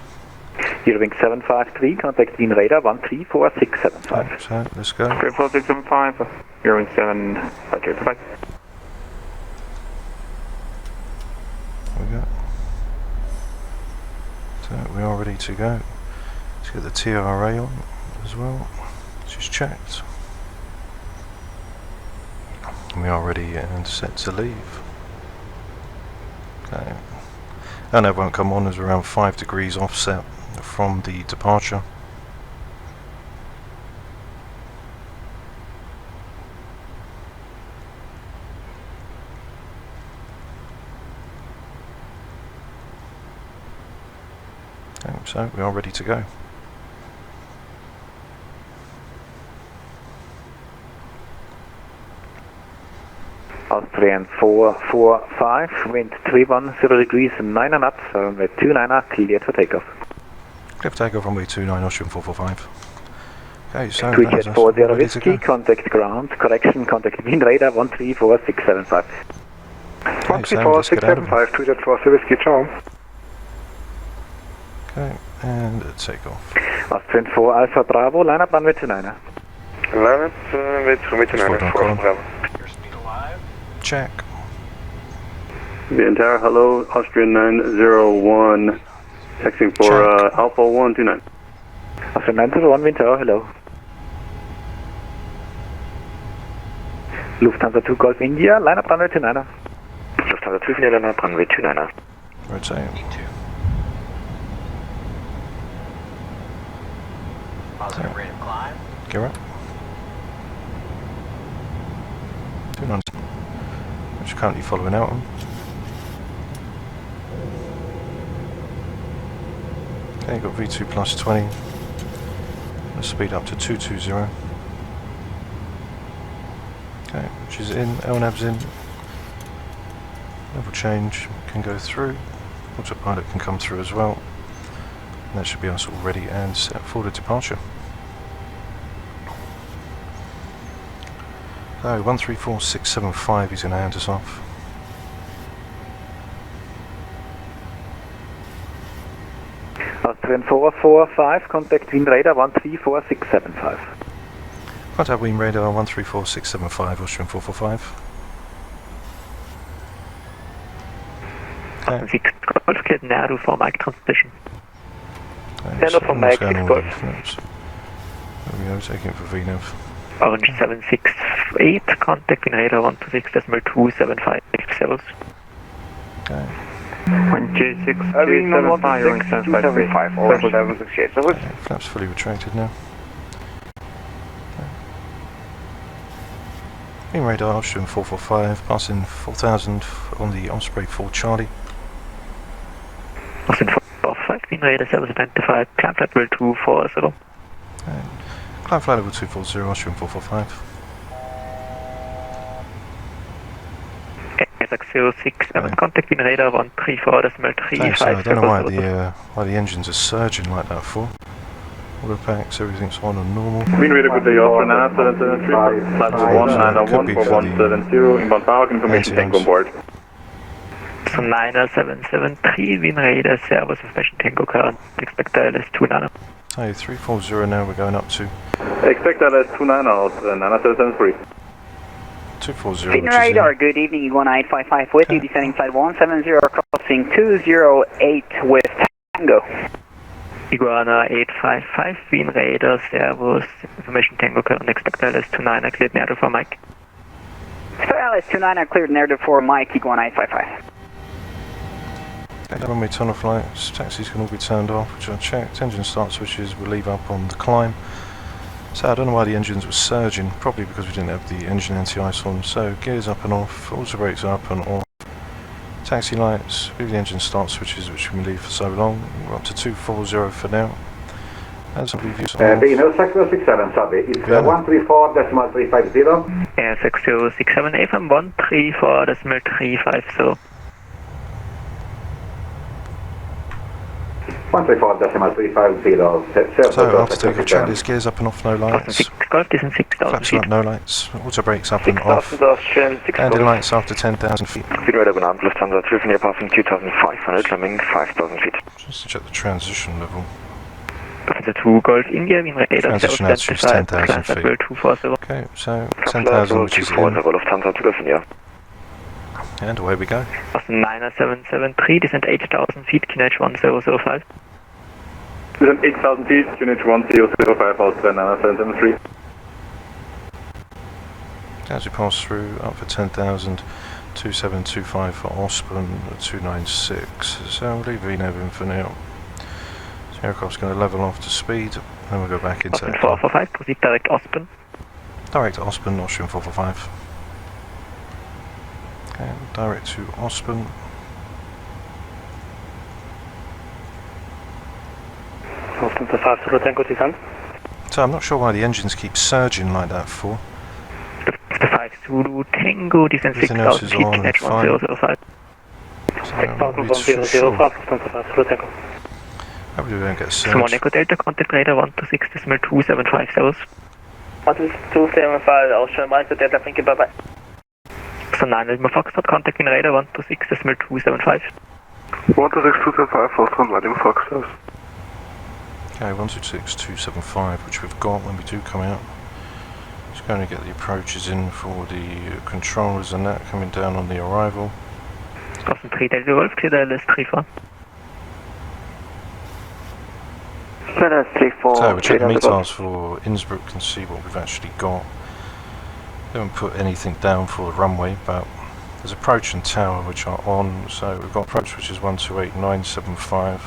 Eurowing 753, contact Wind radar 134675.
Okay, so let's go.
34675, Eurowing 753.
There we go. So we are ready to go. Let's get the TRA on as well. Just checked. We are ready and set to leave. Okay. And that won't come on as we're around 5 degrees offset from the departure. Okay, so we are ready to go.
Austrian 445, wind 310 degrees 9 knots, runway 29 cleared for takeoff.
Clear for takeoff, runway 29, Austrian 445. Okay, so
2 Jet 40 Whiskey, contact ground, correction, contact Wind radar 134675.
134675, 2 Jet 40 Whiskey, ciao.
Okay, and takeoff.
Austrian 4 Alpha Bravo, line up runway 29.
Line up with runway 29, 4 Bravo.
Check.
The entire hello, Austrian 901, texting for Alpha 129.
Austrian 901, Wind Tower, hello. Lufthansa 2 Golf India, line up runway 29.
Lufthansa 2 India, line up runway 29.
Rotate.
Positive rate of climb.
Gear up. 290. Which is currently following out on. Okay, got V2 plus 20. Let's speed up to 220. Okay, which is in, LNAV's in. Level change can go through. Autopilot can come through as well. And that should be us all ready and set for the departure. So 134675, he's going to hand us off.
Austrian 445, contact Wind radar 134675.
Contact Wind radar 134675, Austrian 445. Okay.
Golf cleared Nadu for Mike transition.
Nano for Mike,
There
export.
we go, taking it for VNAV.
Orange 768, contact in radar 126.275 levels.
Okay.
1G6, hearing 753.
Orange 768, so
Okay, flaps fully retracted now. Beam radar, Austrian 445, passing 4000 on the Osprey 4 Charlie.
Austin 445, beam radar service identified, climb flight level 240.
And climb flight level 240, Austrian 445.
ASUS 067, contact beam radar 134.35.
Thanks, I don't know why the engines are surging like that for. Auto packs, everything's on and normal.
Green radar, good day, Austrian 9773, platform 191 for 170, inbound power information, tank on board.
So 9773, wind radar, servo suspension tango current, expect ILS 29.
Hey, 340 now, we're going up to
Expect ILS 29 out, 9773.
240,
Wind
which is in.
radar, good evening, Iguana 855 with you, descending flight 170, crossing 208 with Tango.
Iguana 855, wind radar, servos, information tango current, expect ILS 29, cleared Nadu for Mike.
So ILS 29 cleared narrative for Mike, Iguana 855.
Okay, runway tunnel flights, taxis can all be turned off, which I checked. Engine start switches will leave up on the climb. So I don't know why the engines were surging, probably because we didn't have the engine anti-ice on. So gears up and off, auto brakes up and off. Taxi lights, leave the engine start switches, which we can leave for so long. We're up to 240 for now. As we view
Beginner 6067, sorry, it's 134.350.
Yeah, 6067, FM 134.350.
134.350.
So after takeoff check, gears up and off, no lights.
Golf distance 6,000
Flaps
feet.
up, no lights. Auto brakes up and off.
6,000 Austrian, 6,000.
Landing lights after 10,000 feet.
Speed radar, good night, Lufthansa 3 near passing 2,500, climbing 5,000 feet.
Just to check the transition level.
Lufthansa 2 Golf India, wind radar,
Transition altitude is 10,000 feet.
240.
Okay, so 10,000, which is in.
Lufthansa to Golf
And away we go.
Austin 9773, descent 8,000 feet, QNH 1005.
Descent 8,000 feet, unit 1005, Austrian 9773.
As we pass through, up for 10,000, 2725 for Ospen, 296. So we'll leave VNAV in for now. So the aircraft's going to level off to speed, then we'll go back into
Austin 445, proceed direct Ospen.
direct to Ospen, Austrian 445. Okay, direct to Ospen.
Austin 5 Tango descent.
So I'm not sure why the engines keep surging like that for.
The 5 Zulu Tango, descent
Everything else
6,000
is
feet,
on
QNH
fine.
1005.
So I'm not really too sure.
5 Tango.
Hopefully we don't get surged.
Simon Echo Delta, contact radar 126.275 servos.
126.275 Austrian, Mike, Delta, thank you, bye bye.
So 9 Lima Foxtrot, contact in radar 126.275.
126.275, Austrian, Vladimir Fox.
Okay, 126275, which we've got when we do come out. Just going to get the approaches in for the controllers and that coming down on the arrival.
Austin 3 Delta Golf, clear the LS 34.
So we'll check the METARs for Innsbruck and see what we've actually got. They haven't put anything down for the runway, but there's approach and tower which are on. So we've got approach which is 128975.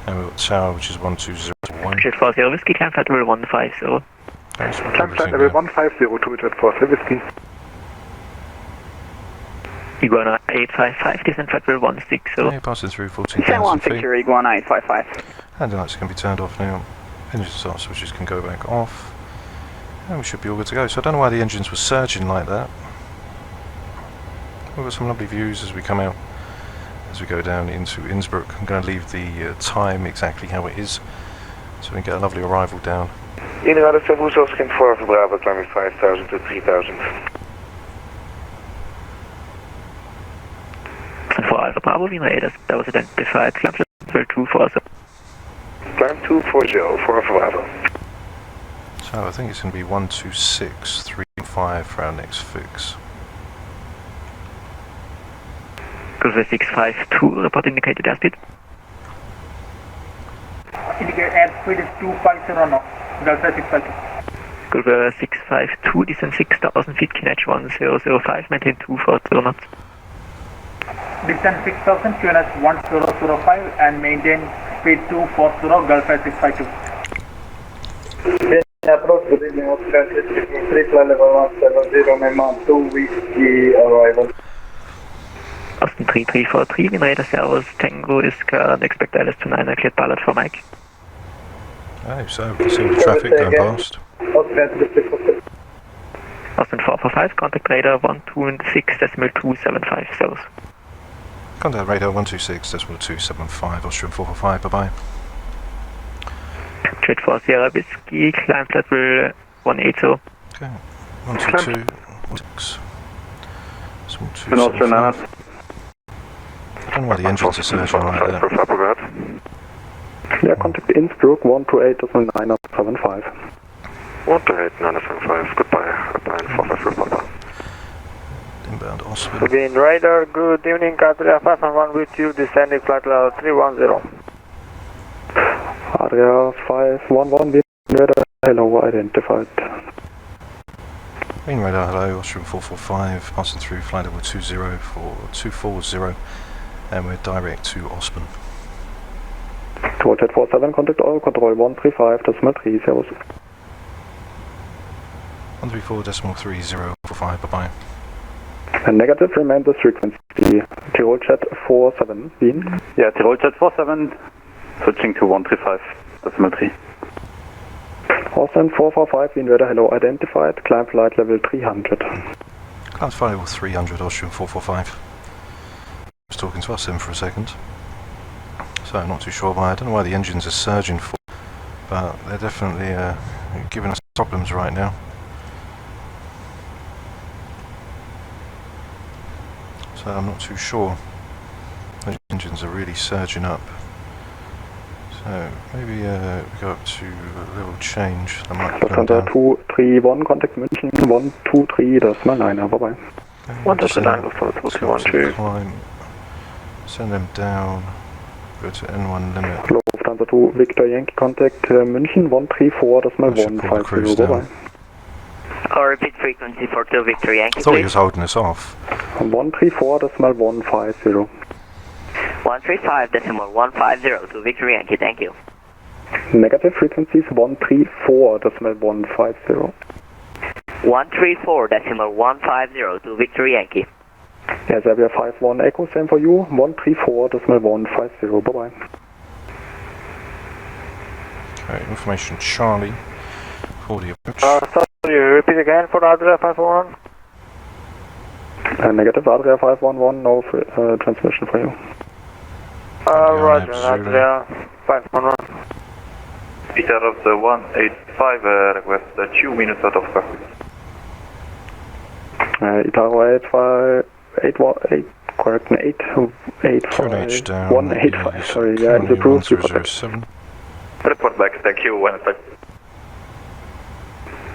And we've got tower which is 1201.
Jet 40 Whiskey, climb flight level 150.
Thanks for
Climb flight
everything
level
there.
150 to Jet 40 Whiskey.
Iguana 855, descent flight level 160.
Okay, passing through
Descent
14,000 feet.
160, Iguana 855.
Handle lights can be turned off now. Engine start switches can go back off. And we should be all good to go. So I don't know why the engines were surging like that. We've got some lovely views as we come out. As we go down into Innsbruck. I'm going to leave the time exactly how it is. So we can get a lovely arrival down.
Inderdaad, Servus Oskin 4 for Bravo, climbing 5,000 to 3,000.
For Alpha Bravo, wind radar, that was identified, climb flight level 240.
Climb 240 for Bravo.
So I think it's going to be 12635 for our next fix.
Corsair 652, report indicated airspeed.
Indicate airspeed is 250 now. Delta 652.
Corsair 652, descend 6,000 feet, QNH 1005, maintain 240 knots.
Descend 6,000, QNH 1005 and maintain speed 240, Gulf 652.
Approach, good evening, Austria 3 flight level 170, Myanmar 2 whiskey arrival.
Austin 3343, wind radar servos, Tango is current, expect ILS 29, cleared pilot for Mike.
Oh, so we can see the traffic going past.
Austin 445, contact radar 126.275 servos.
Contact radar 126.275, Austrian 445, bye-bye.
Trade for Sierra Whiskey, climb level 180.
Okay, 122, 16.
An Austrian
I don't know why the engines are surging like that.
Yeah, contact Innsbruck 128.975.
128.975, goodbye, goodbye, 45 report.
Inbound Austrian.
Wind radar, good evening, Adria 511 with you, descending flight level 310.
Adria 511, wind radar, hello, identified.
Wind radar, hello, Austrian 445, passing through flight level 240, and we're direct to Osman.
Tooljet 47, contact oil control 135.3, servus.
134.3045, bye-bye.
And negative, remain this frequency. Tiroljet 47, Wien.
Yeah, Tiroljet 47, switching to 135.3.
Austin 445, wind radar, hello, identified, climb flight level 300.
Climb flight level 300, Austrian 445. I was talking to us in for a second. So I'm not too sure why. I don't know why the engines are surging for, but they're definitely giving us problems right now. So I'm not too sure. The engines are really surging up. So maybe we go up to a little change. I might put them down.
231, contact München 123.9, bye bye.
129,
climb. Send them down. Go to N1 limit.
Lufthansa 2, Victor Yankee, contact München 134.150, bye bye.
Repeat frequency for 2 Victor Yankee,
I thought he was holding us off.
134.150.
135.150 to Victor Yankee, thank you.
Negative frequencies 134.150.
134.150 to Victor Yankee.
Yeah, Serbia 51 Echo, same for you, 134.150, bye bye.
Okay, information Charlie for the approach.
Sorry, repeat again for Adria 511.
Negative Adria 511, no transmission for you.
Roger, Adria 511.
Peter of the 185, request 2 minutes out of cockpit.
Itaro 818, correct, 885,
down,
185, sorry, yeah, it's approved.
1007.
Report back, thank you, Wednesday.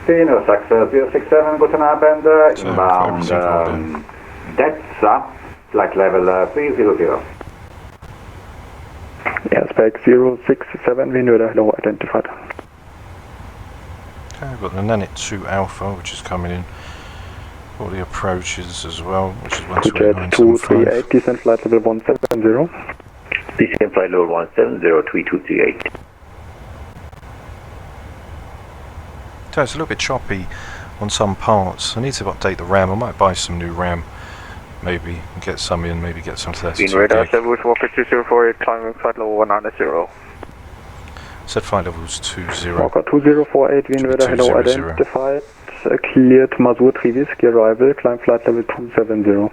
Venus, Axel 067, guten Abend, inbound, Detza, flight level 300.
Yeah, spec 067, wind radar, hello, identified.
Okay, we've got the Nanit 2 Alpha, which is coming in. All the approaches as well, which is 128.975.
Descent flight level 170.
Descent flight level 170, 3238.
So it's a little bit choppy on some parts. I need to update the RAM. I might buy some new RAM, maybe, and get some in, maybe get some 32
radar,
gig.
Servus Walker 2048, climbing flight level 190.
Set flight levels 20.
Walker 2048, wind radar, hello, identified. Cleared Masur 3 Whiskey arrival, climb flight level 270.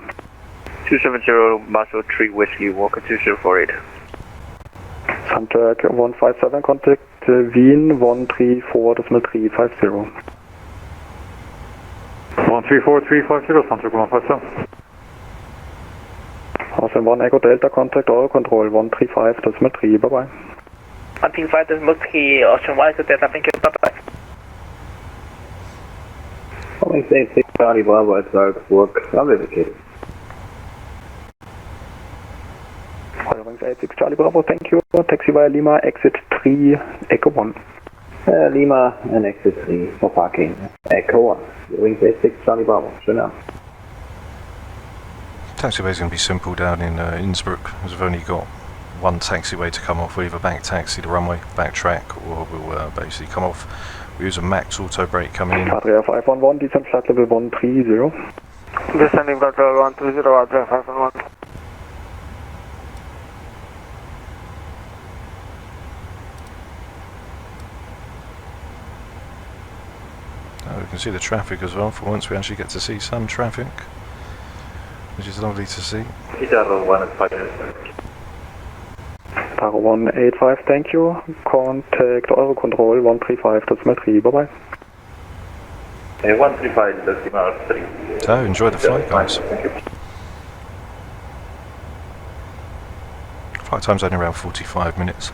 270, Masur 3 Whiskey, Walker 2048.
Suntrack 157, contact Wien 134.350.
134.350, Suntrack 157.
Austin 1 Echo Delta, contact oil control 135.3, bye bye.
135.3, Austrian 1 Echo Delta, thank you, bye bye.
Boeing 6 Charlie Bravo at Salzburg, unreplicated.
86 Charlie Bravo, thank you. Taxi via Lima, exit 3, Echo 1.
Lima and exit 3 for parking. Echo 1. Wings 86 Charlie Bravo. Schönen Abend.
Taxiway is going to be simple down in Innsbruck, as we've only got one taxiway to come off. We'll either back taxi the runway, backtrack, or we'll basically come off. We use a max auto brake coming in.
Adria 511, descent flight level 130.
Descending flight level 130, Adria 511.
We can see the traffic as well. For once we actually get to see some traffic, which is lovely to see.
Taro 185.
Taro 185, thank you. Contact Eurocontrol 135.3, bye bye.
135.3.
So enjoy the flight, guys.
Thank you.
Flight time's only around 45 minutes.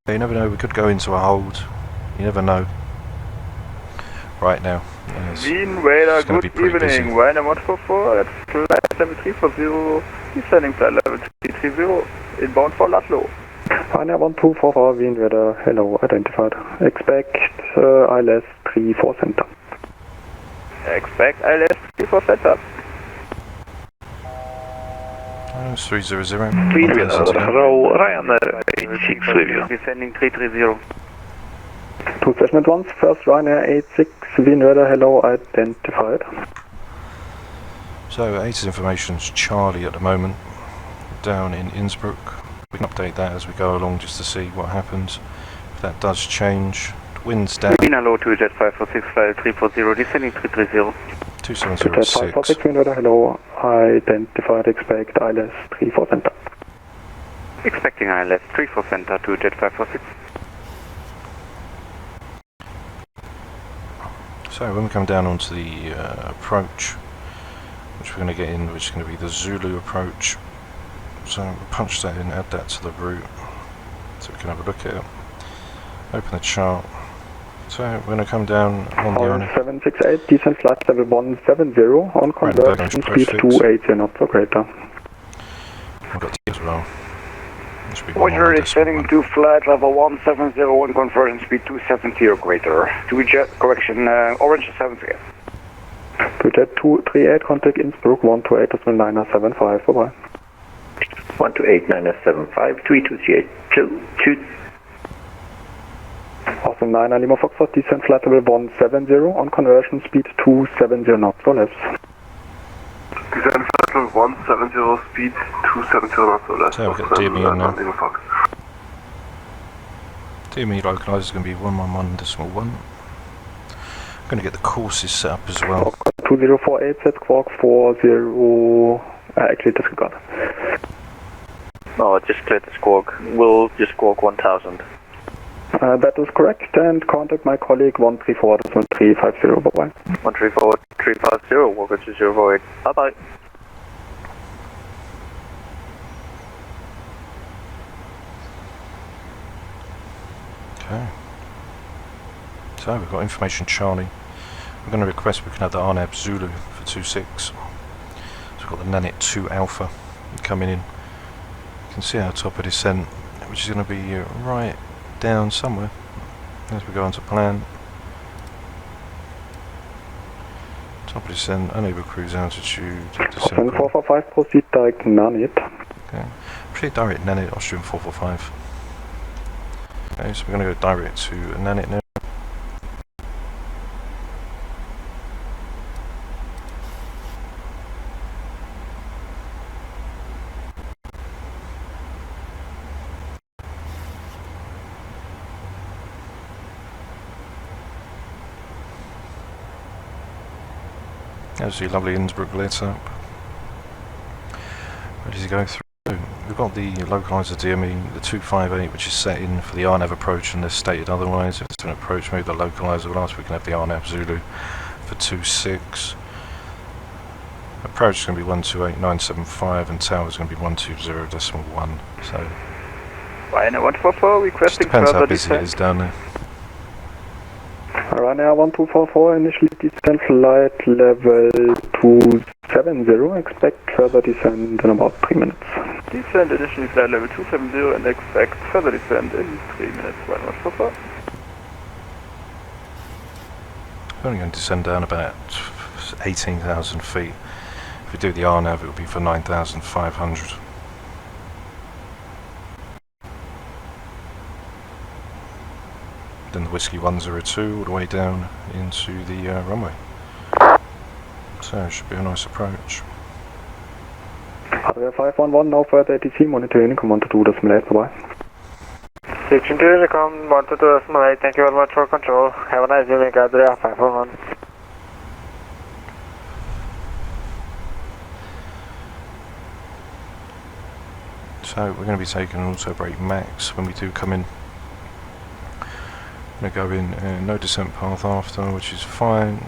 You never know, we could go into a hold. You never know. Right now.
Wien Radar, good evening. Vienna 144 at flight level 340, descending flight level 330, inbound for Ludlow.
Vienna 1244, Wien Radar, hello, identified. Expect ILS 34 center.
Expect ILS 34 center.
300.
Hello, Ryanair 86 review. Descending 330.
Two session at once, first Ryanair 86, Wien Radar, hello, identified.
So, ATIS information's Charlie at the moment, down in Innsbruck. We can update that as we go along just to see what happens. If that does change, the wind's down.
Hello to Jet 546, flight 340, descending 330.
2706.
546, Wien Radar, hello, identified, expect ILS 34 center.
Expecting ILS 34 center to Jet 546.
So when we come down onto the approach, which we're going to get in, which is going to be the Zulu approach. So we'll punch that in, add that to the route, so we can have a look at it. Open the chart. So we're going to come down on the owner.
768, descent flight level 170, on conversion speed 280 knots or greater.
We've got T as well.
Roger, descending to flight level 170 on conversion speed 270 or greater. To jet correction, orange 78.
To jet 238, contact Innsbruck 128.975, bye bye.
128.975, 3238,
Awesome 9 Lima Foxtrot, descent flight level 170 on conversion speed 270 knots or less.
Descent flight level 170, speed 270 knots or less.
So we've got DME in now. DME localizer is going to be 111.1. I'm going to get the courses set up as well.
2048, set squawk 40, actually disregard.
No, just cleared the squawk. We'll just squawk 1000.
That is correct, and contact my colleague 134.350, bye bye.
134.350, walker to 048. Bye bye.
Okay. So we've got information Charlie. We're going to request we can have the RNAB Zulu for 26. So we've got the Nanit 2 Alpha coming in. You can see our top of descent, which is going to be right down somewhere as we go on to plan. Top of descent, unable cruise altitude.
445, proceed direct Nanit.
Okay. Proceed direct Nanit, Austrian 445. Okay, so we're going to go direct to Nanit now. There's the lovely Innsbruck lit up. Ready to go through. We've got the localizer DME, the 258, which is set in for the RNAV approach, and they're stated otherwise. If it's an approach, move the localizer. Last we can have the RNAV Zulu for 26. Approach is going to be 128.975, and tower is going to be 120.1. So.
Vienna 144, requesting
Depends
further
how busy
descent.
it is down there.
Ryanair 1244, initially descent flight level 270, expect further descent in about 3 minutes.
Descent initially flight level 270 and expect further descent in 3 minutes. 1144.
We're only going to descend down about 18,000 feet. If we do the RNAV, it will be for 9,500. Then the Whiskey 102 all the way down into the runway. So it should be a nice approach.
Adria 511, now further ATC monitoring, come on to 2.8, bye.
Section 2, Unicom, 122.8, thank you very much for control. Have a nice evening, Adria 511.
So we're going to be taking an auto brake max when we do come in. I'm going to go in no descent path after, which is fine.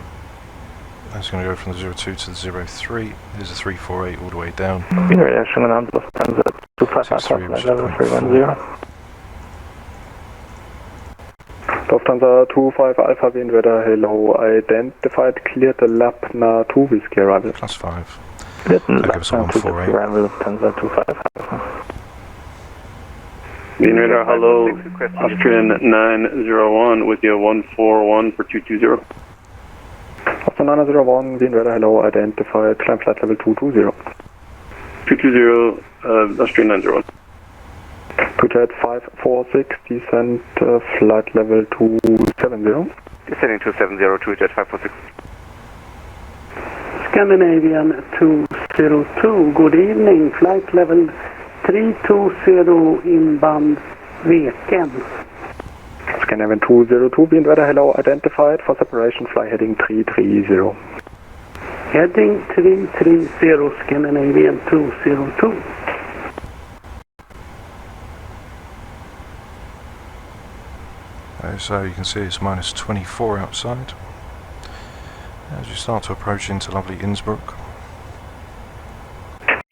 That's going to go from the 02 to the 03. There's a 348 all the way down.
Reaction on Lufthansa 255 level 310.
Lufthansa 25 Alpha Wind Weather, hello, identified, cleared the Lapna 2 Whiskey arrival.
+5.
That
gives us 148.
Lufthansa 25
Vienna, hello, Austrian 901 with you 141 for 220.
Austrian 901, Vienna, hello, identified, climb flight level 220.
220, Austrian 901.
Pujet 546, descent flight level 270.
Descending 270, Pujet 546.
Scandinavian 202, good evening, flight level 320 inbound Veken.
Scandinavian 202, wind weather, hello, identified, for separation, fly heading 330.
Heading 330, Scandinavian 202.
So you can see it's -24 outside. As you start to approach into lovely Innsbruck.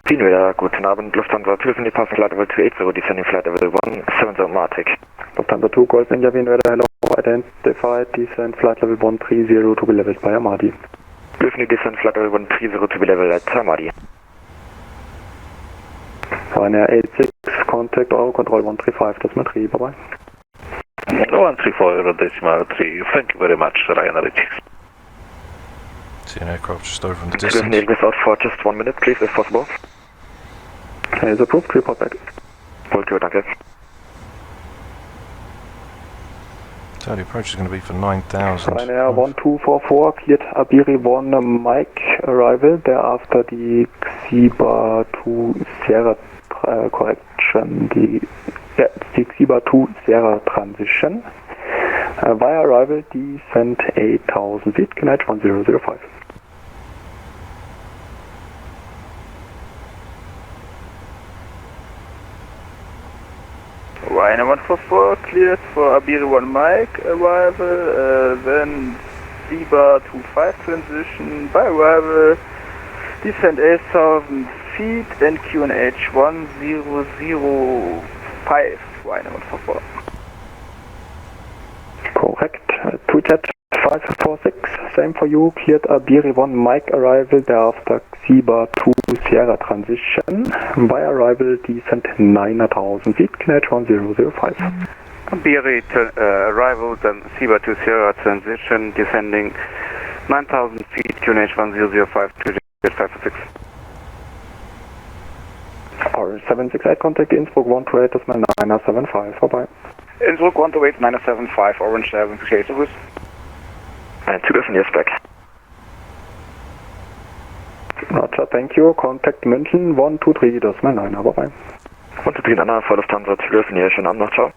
Vienna, guten Abend, Lufthansa 2 from passing flight level 280, descending flight level 170 Matic.
Lufthansa 2, Golf India, wind weather, hello, identified, descent flight level 130 to be leveled by Amadi.
Dürfen die descent flight level 130 to be leveled at Amadi.
Ryanair 86, contact Eurocontrol 135, decimal 3, bye bye.
134 decimal 3, thank you very much, Ryanair 86.
See an aircraft just over in the
Dürfen
distance.
die without for just 1 minute, please, if possible.
Is approved, report back.
Thank you, danke.
So the approach is going to be for 9,000.
Ryanair 1244, cleared Abiri 1 Mike arrival, thereafter the Xiba 2 Sierra correction, the Xiba 2 Sierra transition. Via arrival, descent 8,000 feet, Knight 1005.
Ryanair 144 cleared for Abiri 1 Mike arrival, then Xiba 25 transition by arrival, descent 8,000 feet and QNH 1005, Ryanair 144.
Correct. Pujet 546, same for you, cleared Abiri 1 Mike arrival, thereafter Xiba 2 Sierra transition. By arrival, descent 9,000 feet, Knight 1005.
Abiri arrival, then Xiba 2 Sierra transition, descending 9,000 feet, QNH 1005 to Jet 546.
R768, contact Innsbruck 128, decimal 975, bye bye.
Innsbruck 128, 975, Orange 768, Grüß.
Zugriffen, yes, back.
Roger, thank you. Contact München 123, decimal 9, bye bye.
123, Anna, for Lufthansa, Zugriffen, hier, schönen Abend noch, ciao.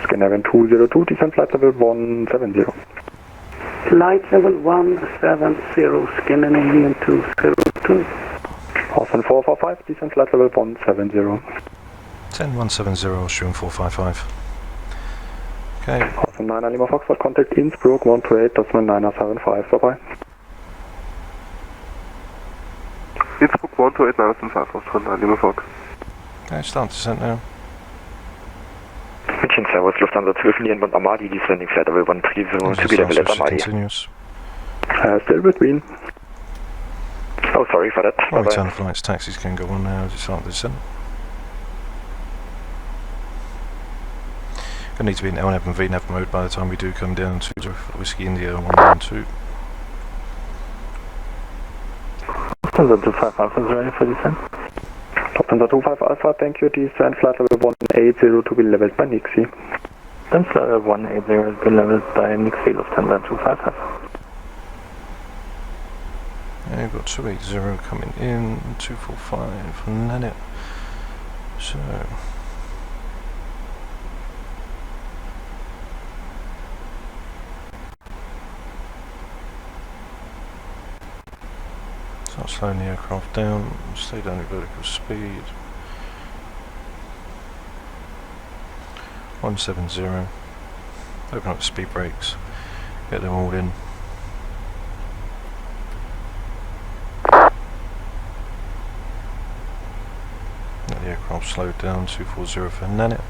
Scandinavian 202, descent flight level 170.
Flight level 170, Scandinavian 202.
Austrian 445, descent flight level 170.
10170, Austrian 455. Okay.
Austrian 9 Lima Foxtrot, contact Innsbruck 128, decimal 975, bye bye.
Innsbruck 128, 975, Austrian 9 Lima Fox.
Okay, start descent now.
München Servus, Lufthansa 12 Nienbund Amadi, descending flight level 130 to be level at Amadi.
Continuous.
Still between.
Oh, sorry for that.
Well, return flights, taxis can go on now, just start the descent. Gonna need to be in LNAV and VNAV mode by the time we do come down to Whiskey India 192.
Lufthansa 25 Alpha is ready for descent.
Lufthansa 25 Alpha, thank you. Descent flight level 180 to be leveled by Nixie.
Then flight level 180 has been leveled by Nixie, Lufthansa 25 Alpha.
Yeah, we've got 280 coming in, 245 and then it. So start slowing the aircraft down, stay down at vertical speed. 170. Open up the speed brakes, get them all in. Let the aircraft slowed down, 240 for Nanit.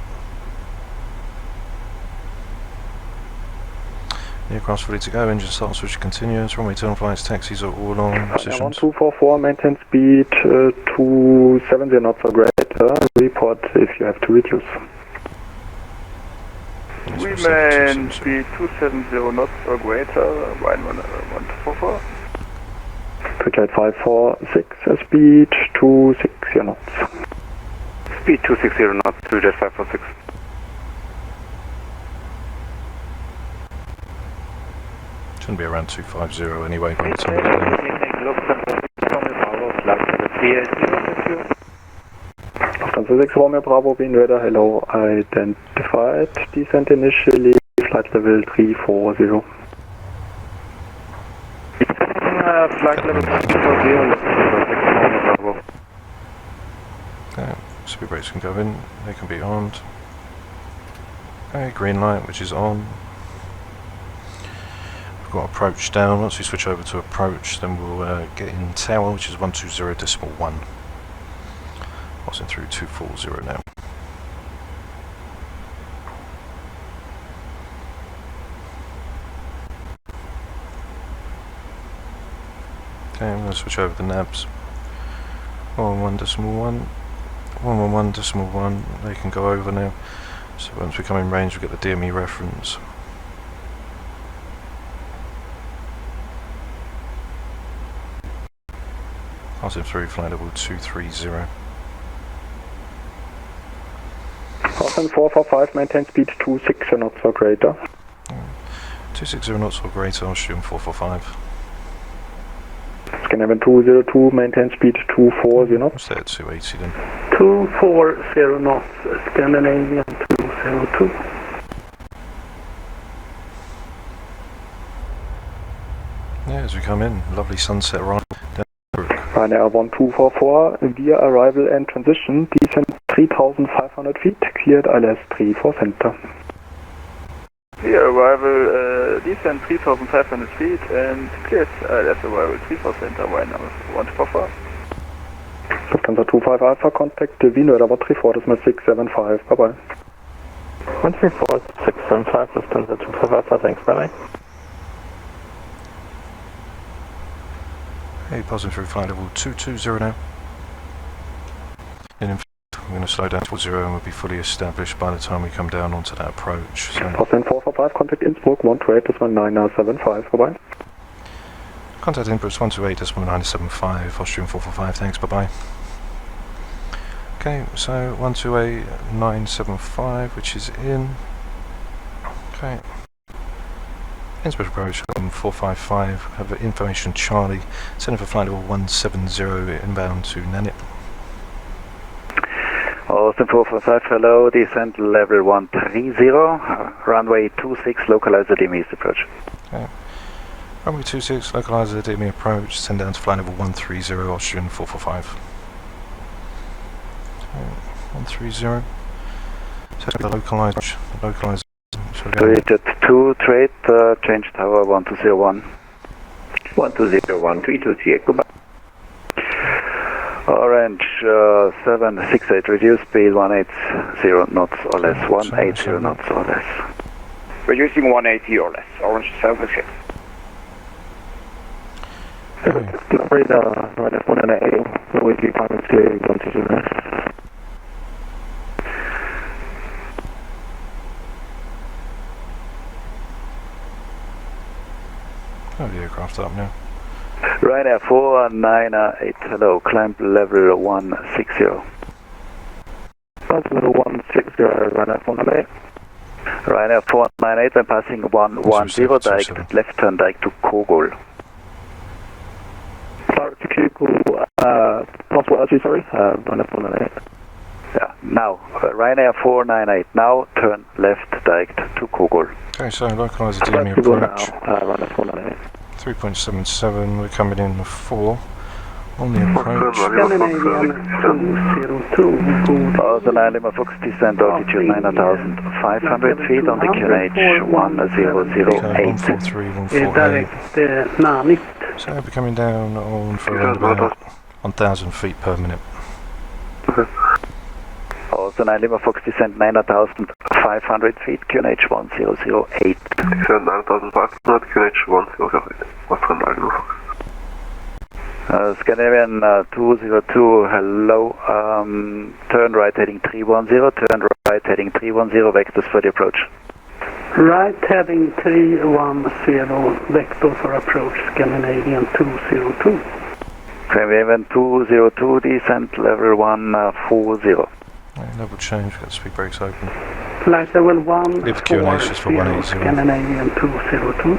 The aircraft's ready to go, engine start switch continuous, runway turn flights, taxis are all on positions.
1244, maintain speed 270 knots or greater. Report if you have to reduce.
We man speed 270 knots or greater, 144.
Pushback 546, speed 260 knots.
Speed 260 knots, Pushback 546.
Shouldn't be around 250 anyway by the time we get down.
Lufthansa 6 Romeo Bravo, being radar, hello, identified. Descent initially, flight level 340.
Flight level 340, Bravo.
Okay, speed brakes can go in, they can be armed. Okay, green light, which is on. We've got approach down. Once we switch over to approach, then we'll get in tower, which is 120.1. Passing through 240 now. Okay, I'm going to switch over the nabs. 111.1, 111.1, they can go over now. So once we come in range, we get the DME reference. Passing through flight level 230.
Awesome, 445, maintain speed 260 knots or greater.
260 knots or greater, Austrian 445.
Scandinavian 202, maintain speed 240 knots.
Stay at 280 then.
240 knots, Scandinavian 202.
Yeah, as we come in, lovely sunset right down
Ryanair 1244, via arrival and transition, descent 3,500 feet, cleared ILS 3 for center.
Via arrival, descent 3,500 feet and cleared ILS arrival 3 for center, Ryanair 144.
Lufthansa 25 Alpha, contact the VIENNA 34675, bye bye.
134.675, Lufthansa 25 Alpha, thanks, bye bye.
Okay, passing through flight level 220 now. And in fact, we're going to slow down to 0 and we'll be fully established by the time we come down onto that approach. So
Austin 445, contact Innsbruck 128.975, bye bye.
Contact Innsbruck 128.975, Austrian 445, thanks, bye bye. Okay, so 128.975, which is in. Okay. Innsbruck approach 455, have information Charlie, sending for flight level 170 inbound to Nanit.
Austin 445, hello, descent level 130, runway 26, localize the DME approach.
Okay. Runway 26, localize the DME approach, send down to flight level 130, Austrian 445. Okay, 130. So the localize.
Rated 2, trade, change tower 1201.
1201, 323, goodbye.
Orange 768, reduce speed 180 knots or less, 180 knots or less.
Reducing 180 or less, Orange 768.
Radar, right at 180, with you 5 120 less.
Oh, the aircraft's up now.
Ryanair 498, hello, climb level 160.
Level 160, Ryanair 498.
Ryanair 498, I'm passing 110, direct left turn direct to Kogol.
Direct to Kogol, password actually, sorry, Ryanair 498.
Yeah, now, Ryanair 498, now turn left direct to Kogol.
Okay, so localize the DME approach. 3.77, we're coming in with 4 on the approach.
Austrian Lima Fox, descent altitude 9,500 feet on the QNH 1008.
143, 148. So we're coming down on for around about 1,000 feet per minute.
Austrian Lima Fox, descent 9,500 feet, QNH 1008.
Descent 9,500, QNH 1008. Austrian Lima Fox.
Scandinavian 202, hello, turn right heading 310, turn right heading 310, vectors for the approach.
Right heading 310, vector for approach, Scandinavian 202.
Scandinavian 202, descent level 140.
Level change, got the speed brakes open.
Flight level 140,
Leave the QNH just for 180.
Scandinavian 202.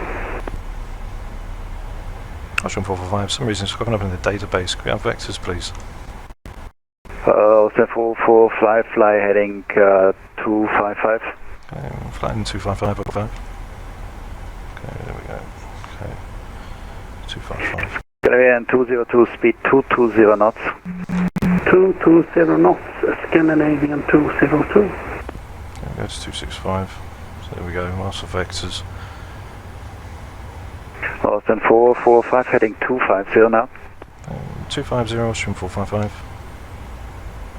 Austrian 445, for some reason it's coming up in the database. Can we have vectors, please?
Austrian 445, fly heading 255.
Okay, flying 255, over. Okay, there we go. Okay, 255.
Scandinavian 202, speed 220 knots.
220 knots, Scandinavian 202.
Okay, go to 265. So there we go, master vectors.
Austrian 445, heading 250 now.
250, Austrian 455.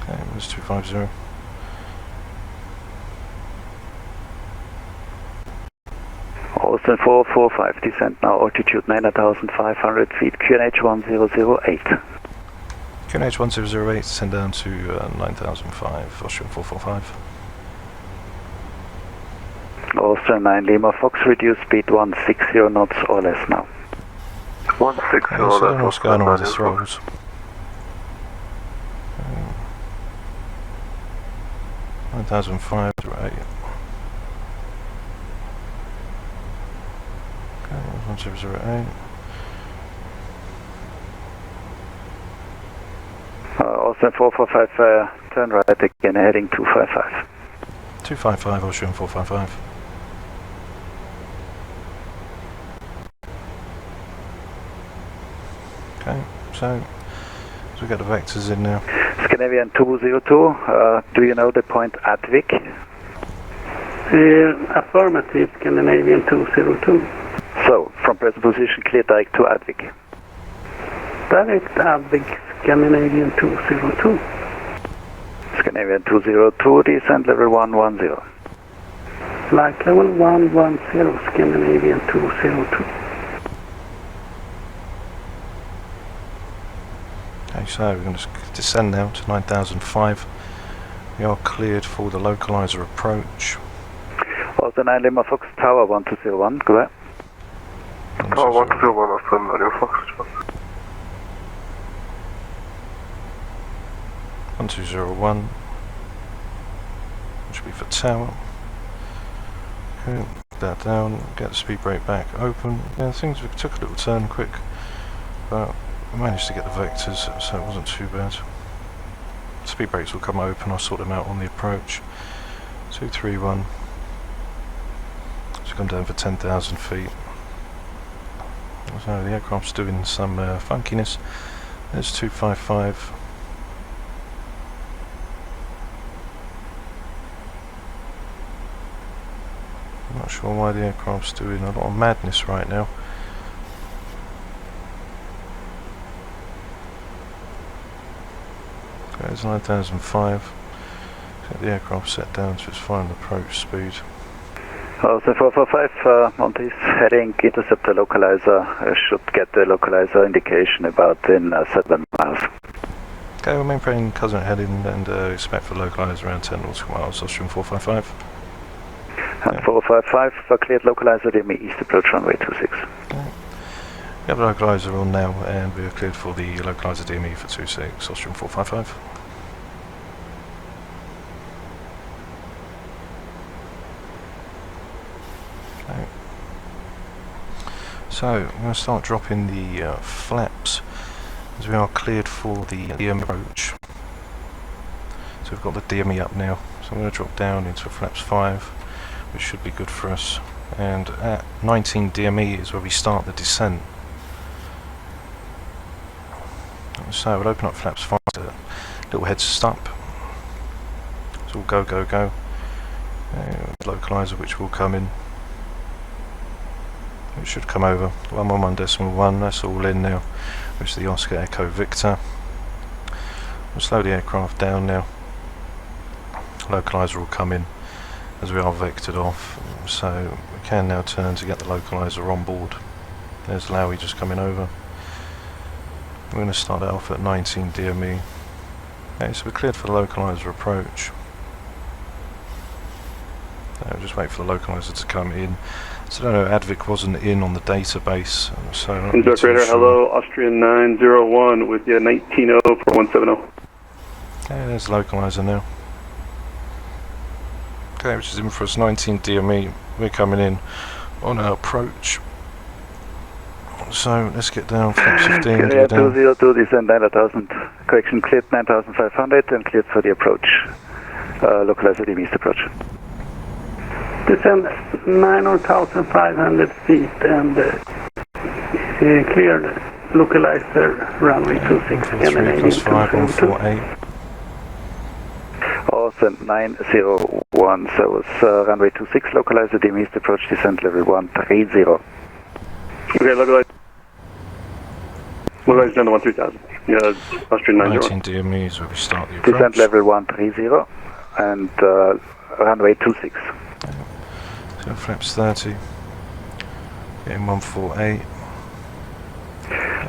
Okay, there's 250.
Austrian 445, descent now, altitude 9,500 feet, QNH 1008.
QNH 1008, send down to 9005, Austrian 445.
Austrian 9 Lima Fox, reduce speed 160 knots or less now.
160
or less. What's going on with the throttles? Okay. 9005 to 8. Okay, 1008.
Austrian 445, turn right again, heading 255.
255, Austrian 455. Okay, so we got the vectors in now.
Scandinavian 202, do you know the point Atvik?
Affirmative, Scandinavian 202.
So, from present position, clear direct to Atvik.
Direct Atvik, Scandinavian 202.
Scandinavian 202, descent level 110.
Flight level 110, Scandinavian 202.
Okay, so we're going to descend now to 9005. We are cleared for the localizer approach.
Austrian 9 Lima Fox, Tower 1201, go ahead.
Tower 1201, Austrian 9 Lima Fox.
1201, which will be for tower. Okay, put that down, get the speed brake back open. Yeah, things took a little turn quick, but I managed to get the vectors, so it wasn't too bad. Speed brakes will come open, I'll sort them out on the approach. 231. So come down for 10,000 feet. So the aircraft's doing some funkiness. There's 255. I'm not sure why the aircraft's doing a lot of madness right now. There's 9005. Get the aircraft set down to its final approach speed.
Also 445, Monty's heading, intercept the localizer. Should get the localizer indication about in 7 miles.
Okay, we're maintain cousin heading and expect for localizer around 10 nautical miles, Austrian 455.
And 455, cleared localizer, DME east approach runway 26.
Okay. We have the localizer on now and we are cleared for the localizer DME for 26, Austrian 455. Okay. So, I'm going to start dropping the flaps as we are cleared for the DME approach. So we've got the DME up now, so I'm going to drop down into flaps 5, which should be good for us. And at 19 DME is where we start the descent. So we'll open up flaps 5, little head stop. So we'll go. Localizer which will come in. It should come over 111.1, that's all in now, which is the Oscar Echo Victor. We'll slow the aircraft down now. Localizer will come in as we are vectored off, so we can now turn to get the localizer on board. There's Lowy just coming over. We're going to start it off at 19 DME. Okay, so we're cleared for the localizer approach. We'll just wait for the localizer to come in. So I don't know, Advic wasn't in on the database, so I'm not
Innsbruck Radar, hello, Austrian 901 with you, 19.0 for 170.
Okay, there's the localizer now. Okay, which is in for us 19 DME. We're coming in on our approach. So let's get down, flaps 15.
Carrier 202, descend 9000, correction cleared 9500 and cleared for the approach. Localizer DME east approach.
Descend 9,500 feet and cleared localizer runway 26.
3 plus 5, 148.
Also 901, so it's runway 26, localizer DME east approach, descent level 130.
Okay, localizer down to 13,000. Yeah, Austrian 901.
19 DME is where we start the approach.
Descent level 130 and runway 26.
So flaps 30, getting 148.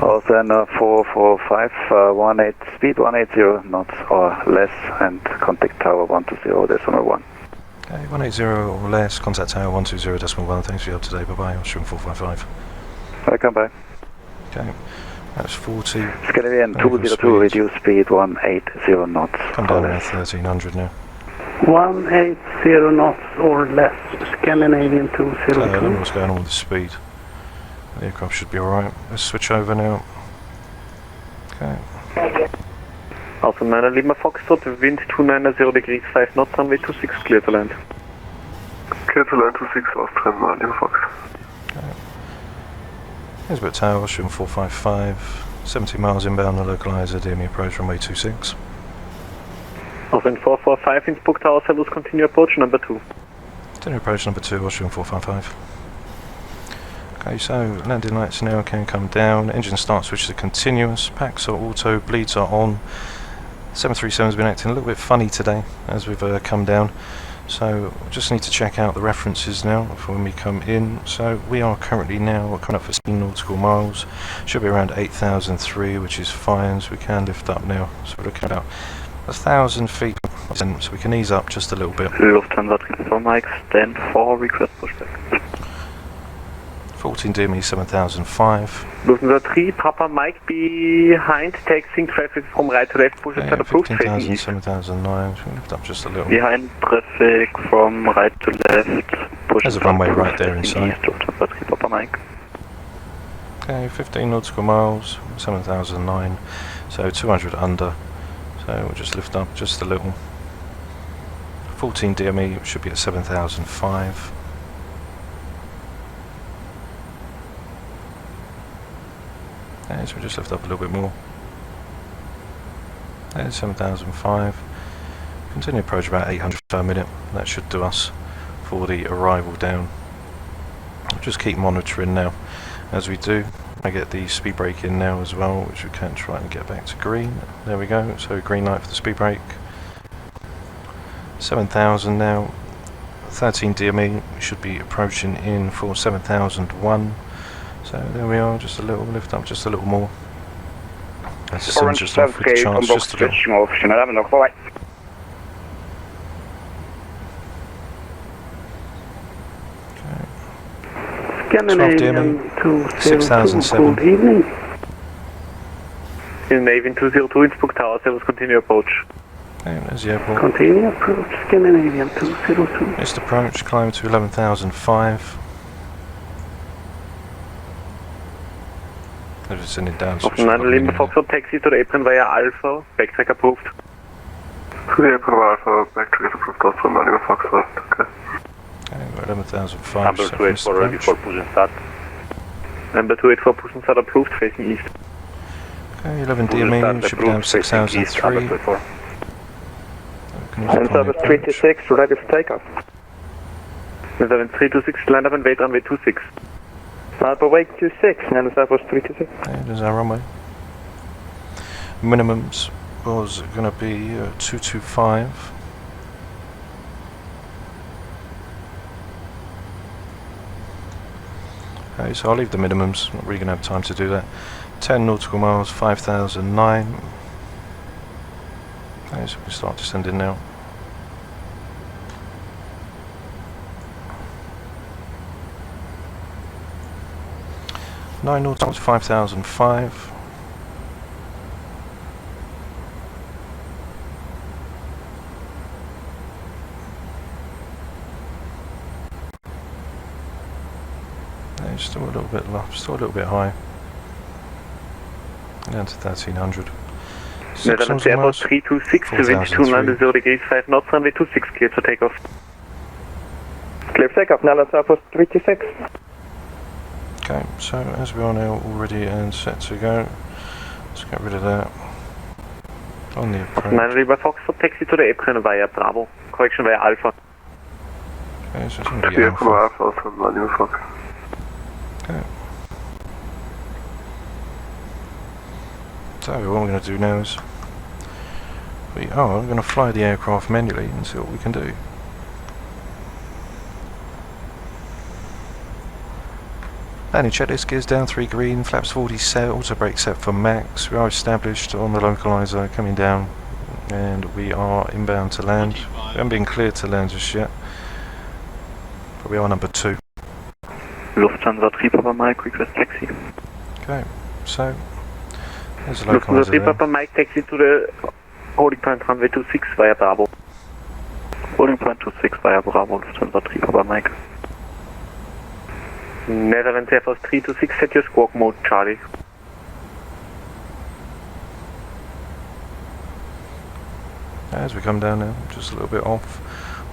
Also then 445, 18 speed 180 knots or less and contact tower 120.1.
Okay, 180 or less, contact tower 120.1. Thanks for your help today, bye bye, Austrian 455.
Welcome, bye.
Okay, that's 40.
Scandinavian 202, reduce speed 180 knots.
Come down around 1300 now.
180 knots or less, Scandinavian 202.
I don't know what's going on with the speed. The aircraft should be alright. Let's switch over now. Okay.
Alpha 9 Lima Foxtrot, wind 290 degrees 5 knots, runway 26, clear to land. Clear to land 26, Austrian 9 Lima Fox.
Okay. Here's a bit tower, Austrian 455, 70 miles inbound, the localizer, DME approach, runway 26.
Austrian 445, Innsbruck Tower, Servus, continue approach number 2.
Continue approach number 2, Austrian 455. Okay, so landing lights now can come down, engine start switches are continuous, packs are auto, bleeds are on. 737's been acting a little bit funny today as we've come down, so just need to check out the references now for when we come in. So we are currently now coming up for 16 nautical miles, should be around 8,003, which is fine, so we can lift up now. So we're looking at about 1,000 feet, so we can ease up just a little bit.
Lufthansa 3 Mike, stand for request pushback.
14 DME 7005.
Lufthansa 3, Papa Mike behind, taxiing traffic from right to left, push
Yeah,
approved,
15,000, 7009, so we lift up just a little.
Behind traffic from right to left, push.
There's a runway right there inside.
Lufthansa 3, Papa Mike.
Okay, 15 nautical miles, 7009, so 200 under. So we'll just lift up just a little. 14 DME should be at 7005. Okay, so we'll just lift up a little bit more. There's 7005. Continue approach about 800 per minute. That should do us for the arrival down. We'll just keep monitoring now as we do. I get the speed brake in now as well, which we can try and get back to green. There we go, so green light for the speed brake. 7,000 now. 13 DME, we should be approaching in for 7,001. So there we are, just a little lift up, just a little more. As the sun's just off with the chance, just a little.
Scandinavian 202, good evening.
Scandinavian 202, Innsbruck Tower, service continue approach.
Okay, there's the airport.
Continue approach, Scandinavian 202.
Missed approach, climb to 11,005. I'm just sending down.
Auf 9 Lima Foxtrot taxi to the apron via Alpha, backtrack approved.
To the apron via Alpha, backtrack approved, also 9 Lima Foxtrot, okay.
Okay, we're 11,005.
Number 284 ready for push and start. Number 284 push and start approved, facing east.
Okay, 11 DME, should be down 6,003.
And service 326, ready for takeoff.
326, land up and wait runway 26.
Sniper wake 26, and service 326.
Okay, there's our runway. Minimums was going to be 225. Okay, so I'll leave the minimums, not really going to have time to do that. 10 nautical miles, 5,009. Okay, so we can start descending now. Nine nautical miles, 5,005. Still a little bit low, still a little bit high. Down to 1,300.
Netherlands Airport 326 to wind 290 degrees 5 knots, runway 26, cleared for takeoff.
Clear for takeoff, Netherlands Airport 326.
Okay, so as we are now all ready and set to go, let's get rid of that. On the approach.
9 Lima Foxtrot taxi to the apron via Bravo, correction via Alpha.
Okay, so it's going to be Alpha.
Alpha from 9 Lima Fox.
Okay. So what we're going to do now is we are going to fly the aircraft manually and see what we can do. Landing checklist, gears down 3 green, flaps 40 set, auto brake set for max. We are established on the localizer coming down and we are inbound to land. We haven't been cleared to land just yet, but we are number 2.
Lufthansa 3 Papa Mike, request taxi.
Okay, so there's a
Lufthansa 3
localizer
Papa Mike, taxi to the holding point runway 26 via Bravo. Holding point 26 via Bravo, Lufthansa 3 Papa Mike. Netherlands Air Force 326, set your squawk mode, Charlie.
as we come down now, just a little bit off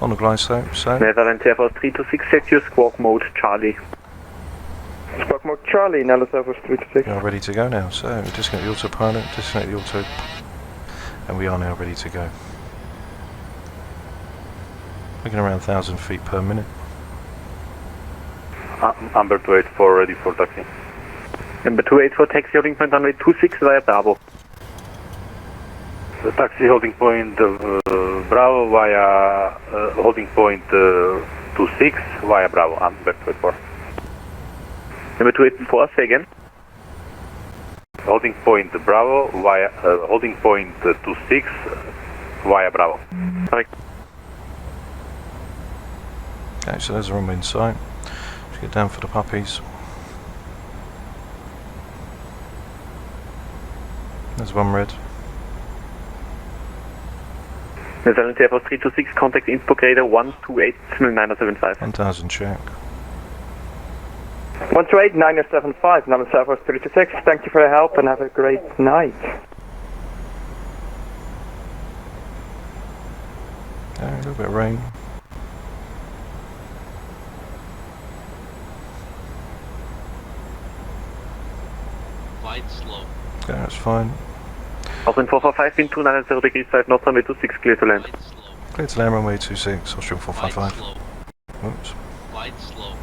on the glide slope, so...
Netherlands Air Force 326, set your squawk mode, Charlie.
Squawk mode Charlie, Netherlands Air Force 326.
We are ready to go now, so we disconnect the autopilot, disconnect the auto, and we are now ready to go. Looking around 1,000 feet per minute.
Number 284 ready for taxi.
Number 284 taxi holding point runway 26 via Bravo.
The taxi holding point Bravo via holding point 26 via Bravo. Number 284.
Number 284, say again.
Holding point Bravo via holding point 26 via Bravo.
Correct.
Okay, so there's a runway in sight. Let's get down for the puppies. There's one red.
Netherlands Air Force 326, contact Innsbruck radar 128-975.
1,000 check.
128-975, Netherlands Air Force 326. Thank you for the help and have a great night.
A little bit of rain.
Quite slow.
Okay, that's fine.
Austrian 455, wind 290 degrees 5 knots, runway 26, clear to land.
Clear to land, runway 26, Austrian 455. Oops.
Quite slow.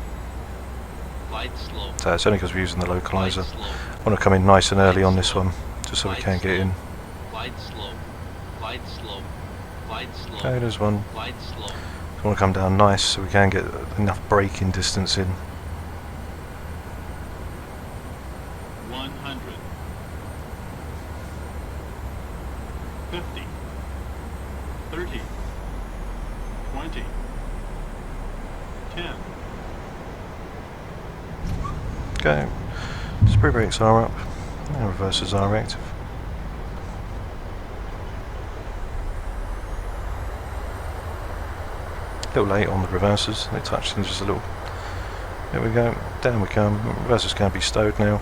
Flight slow.
So it's only because we're using the localizer. I want to come in nice and early on this one, just so we can get in.
Flight slow. Flight slow. Flight slow.
Okay, there's one.
Flight slow.
I want to come down nice so we can get enough braking distance in.
100. 50. 30. 20. 10.
Okay, spree brakes are up, and reversers are active. A little late on the reversers, they touched in just a little. There we go, down we come, reversers can be stowed now,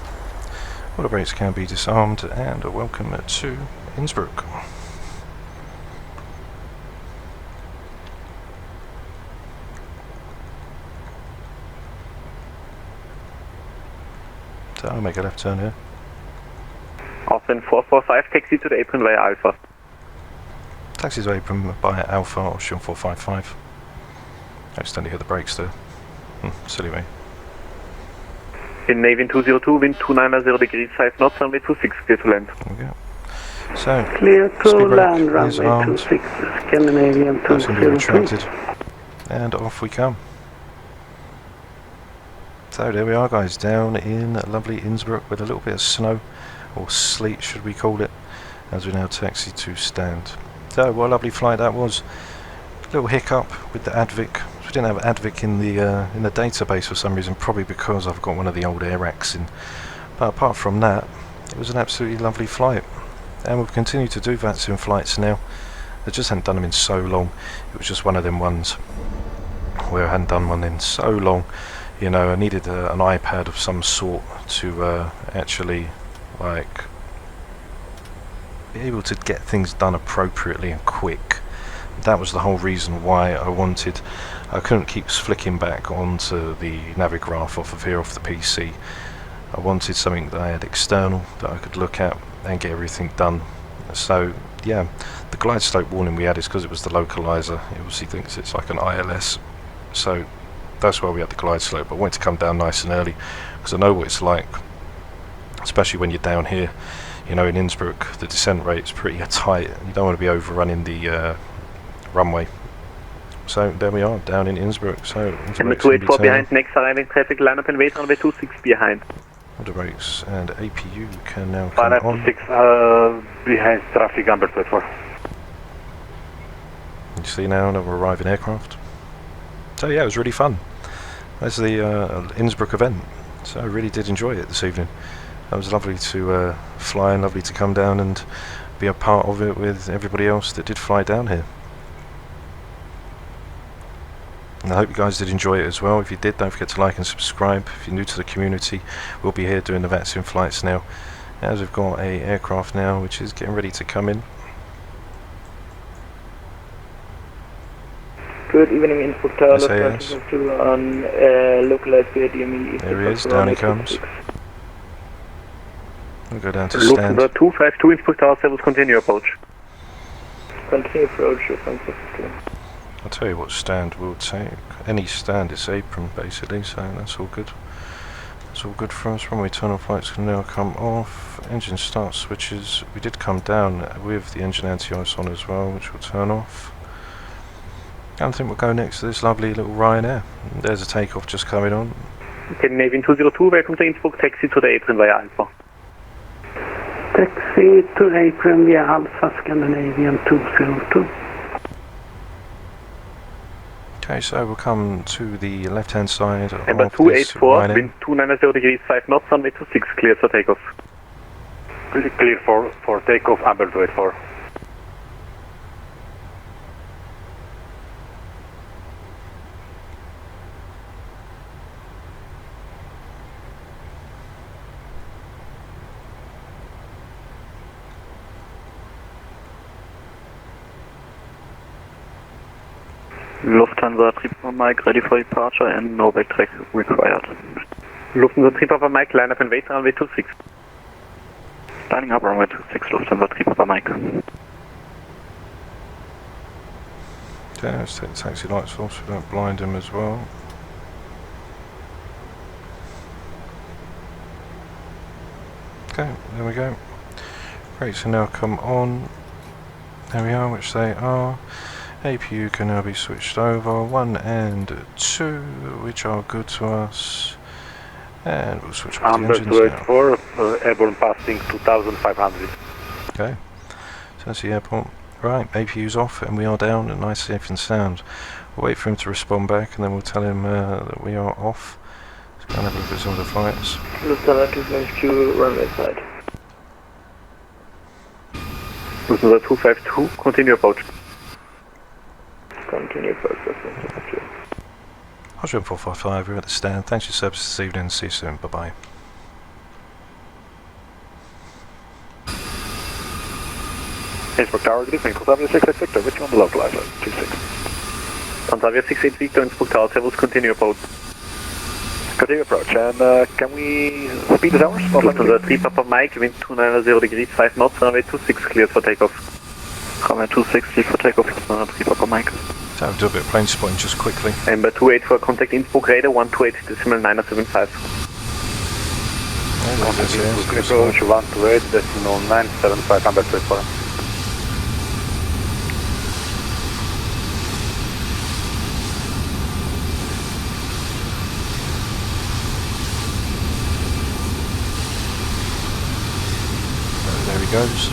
water brakes can be disarmed, and welcome to Innsbruck. So I'll make a left turn here.
Austrian 445, taxi to the apron via Alpha.
Taxi to apron by Alpha, Austrian 455. I accidentally hit the brakes there. Silly me.
In Navy 202, wind 290 degrees 5 knots, runway 26, clear to land.
There we go. So,
clear to land, runway
is armed.
26, Scandinavian
That's going to be
202.
retracted. And off we come. So there we are guys, down in lovely Innsbruck with a little bit of snow, or sleet should we call it, as we now taxi to stand. So what a lovely flight that was. Little hiccup with the Advic. We didn't have Advic in the database for some reason, probably because I've got one of the old air racks in. But apart from that, it was an absolutely lovely flight. And we've continued to do Vatsim flights now. I just hadn't done them in so long. It was just one of them ones where I hadn't done one in so long. You know, I needed an iPad of some sort to actually, like, be able to get things done appropriately and quick. That was the whole reason why I couldn't keep flicking back onto the Navigraph off the PC. I wanted something that I had external that I could look at and get everything done. So yeah, the glide slope warning we had is because it was the localizer. It obviously thinks it's like an ILS, so that's why we had the glide slope. But I wanted to come down nice and early because I know what it's like, especially when you're down here. You know, in Innsbruck, the descent rate's pretty tight. You don't want to be overrunning the runway. So there we are, down in Innsbruck. So
and the 284 behind, next arriving traffic, line up and wait, runway 26 behind.
The brakes and APU can now come on.
6 behind traffic, Amber 24.
You see now that we're arriving aircraft. So yeah, it was really fun. That's the Innsbruck event. So I really did enjoy it this evening. It was lovely to fly and lovely to come down and be a part of it with everybody else that did fly down here. And I hope you guys did enjoy it as well. If you did, don't forget to like and subscribe. If you're new to the community, we'll be here doing the Vatsim flights now. As we've got a aircraft now which is getting ready to come in.
Good evening, Inspector.
SAS.
On localized VIENNA.
There he is, down he comes. We'll go down to stand.
Lufthansa 252, Inspector, service continue approach.
Continue approach, Lufthansa.
I'll tell you what stand we'll take. Any stand, it's apron basically, so that's all good. That's all good for us. Runway turn off lights can now come off. Engine start switches. We did come down with the engine anti-ice on as well, which will turn off. I think we'll go next to this lovely little Ryanair. There's a takeoff just coming on.
Okay, Navy 202, welcome to Innsbruck, taxi to the apron via Alpha.
Taxi to apron via Alpha, Scandinavian 202.
Okay, so we'll come to the left-hand side
Number
of this
284,
Ryanair.
wind 290 degrees 5 knots, runway 26, clear for takeoff.
Clear for takeoff, Amber 24.
Lufthansa Triple Mike ready for departure and no backtrack required.
Lufthansa Triple Mike, line up and wait, runway 26.
Lining up runway 26, Lufthansa Triple Mike.
Yeah, let's take the taxi lights off so we don't blind him as well. Okay, there we go. Brakes are now come on. There we are, which they are. APU can now be switched over, 1 and 2, which are good to us. And we'll switch off the
Amber
engines now.
284, airborne passing 2500.
Okay, so that's the airport. Right, APU's off and we are down at nice, safe and sound. We'll wait for him to respond back and then we'll tell him that we are off. Let's go and have a look at some of the flights.
Lufthansa 252, runway side.
Lufthansa 252, continue approach.
Continue approach, Lufthansa 252.
Austrian 455, we're at the stand. Thanks for your service this evening. See you soon. Bye bye.
Innsbruck Tower, good evening. Transavia 68 Victor, with you on the localizer, 26.
Transavia 68 Victor, Innsbruck Tower, Servus, continue approach.
Continue approach, and can we speed it hours?
Lufthansa 3 Papa Mike, wind 290 degrees, 5 knots, runway 26, cleared for takeoff.
Runway 26, cleared for takeoff, Lufthansa 3 Papa Mike.
So I'll do a bit of plane spotting just quickly.
Amber 28 for contact Innsbruck radar 128.975.
Innsbruck approach 128.975, Amber 24.
There he goes.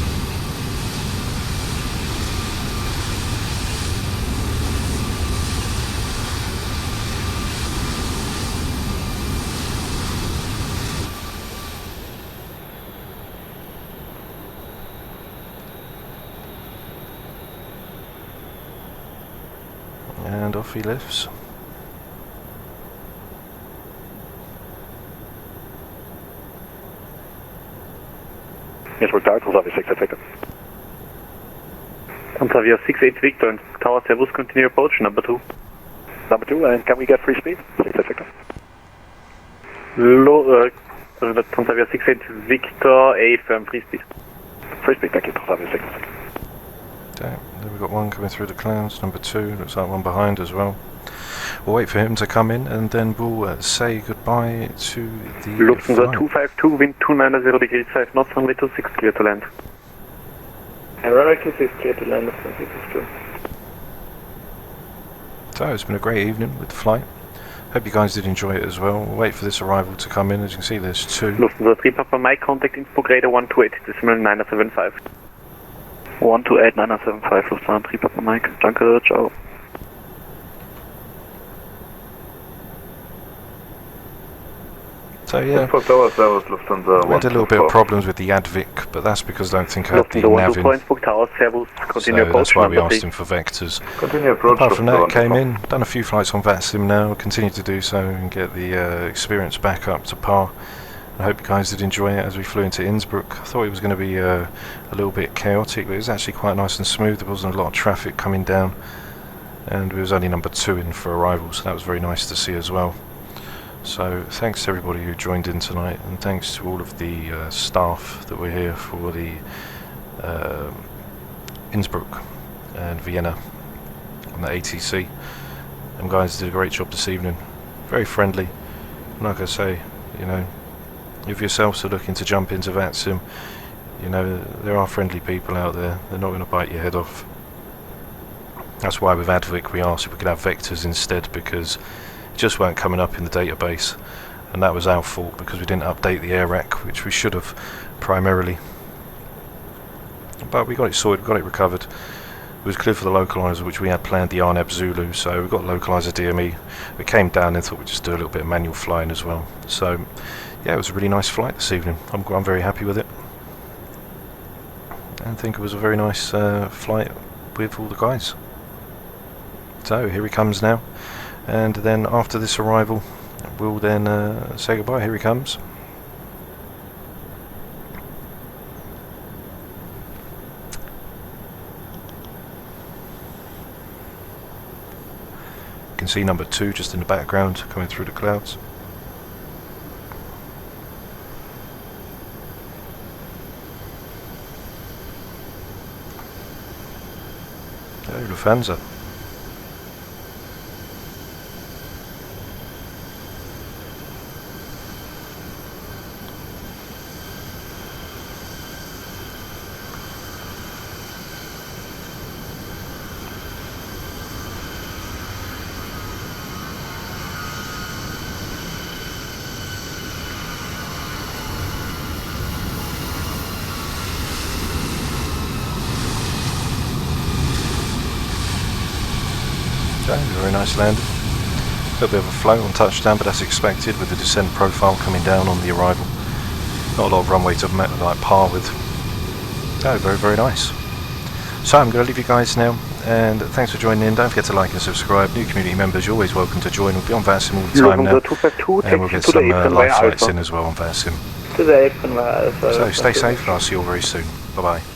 And off he lifts.
Innsbruck Tower, Transavia 68 Victor.
Transavia 68 Victor, Innsbruck Tower, Servus, continue approach, number 2.
Number 2, and can we get free speed? 68 Victor.
Transavia 68 Victor, A firm free speed.
Free speed, thank you, Transavia 68 Victor.
Okay, then we've got one coming through the clouds, number 2, looks like one behind as well. We'll wait for him to come in and then we'll say goodbye to the
Lufthansa 252, wind 290 degrees, 5 knots, runway 26, clear to land.
Runway 26, clear to land, Lufthansa 252.
So it's been a great evening with the flight. Hope you guys did enjoy it as well. We'll wait for this arrival to come in. As you can see, there's 2.
Lufthansa 3 Papa Mike, contact Innsbruck radar 128.975.
128.975, Lufthansa 3 Papa Mike. Danke, ciao.
So yeah, we had a little bit of problems with the Advic, but that's because I don't think I had the nav in. So that's why we asked him for vectors. Apart from that, came in, done a few flights on Vatsim now, continue to do so and get the experience back up to par. I hope you guys did enjoy it as we flew into Innsbruck. I thought it was going to be a little bit chaotic, but it was actually quite nice and smooth. There wasn't a lot of traffic coming down, and we was only number 2 in for arrival, so that was very nice to see as well. So thanks to everybody who joined in tonight, and thanks to all of the staff that were here for the Innsbruck and Vienna on the ATC. Them guys did a great job this evening. Very friendly. Like I say, you know, if yourselves are looking to jump into Vatsim, you know, there are friendly people out there. They're not going to bite your head off. That's why with Advic we asked if we could have vectors instead, because just weren't coming up in the database, and that was our fault because we didn't update the air rack, which we should have primarily. But we got it sorted, we got it recovered. It was clear for the localizer, which we had planned the RNAB Zulu, so we got localizer DME. We came down and thought we'd just do a little bit of manual flying as well. So yeah, it was a really nice flight this evening. I'm very happy with it, and I think it was a very nice flight with all the guys. So here he comes now. And then after this arrival, we'll then say goodbye. Here he comes. You can see number 2 just in the background coming through the clouds. There, Lufthansa. Okay, very nice landing. A little bit of a float on touchdown, but that's expected with the descent profile coming down on the arrival. Not a lot of runway to like par with. Oh, very, very nice. So I'm going to leave you guys now, and thanks for joining in. Don't forget to like and subscribe. New community members, you're always welcome to join. We'll be on Vatsim all the time now, and we'll get some live flights in as well on Vatsim. So stay safe, and I'll see you all very soon. Bye bye.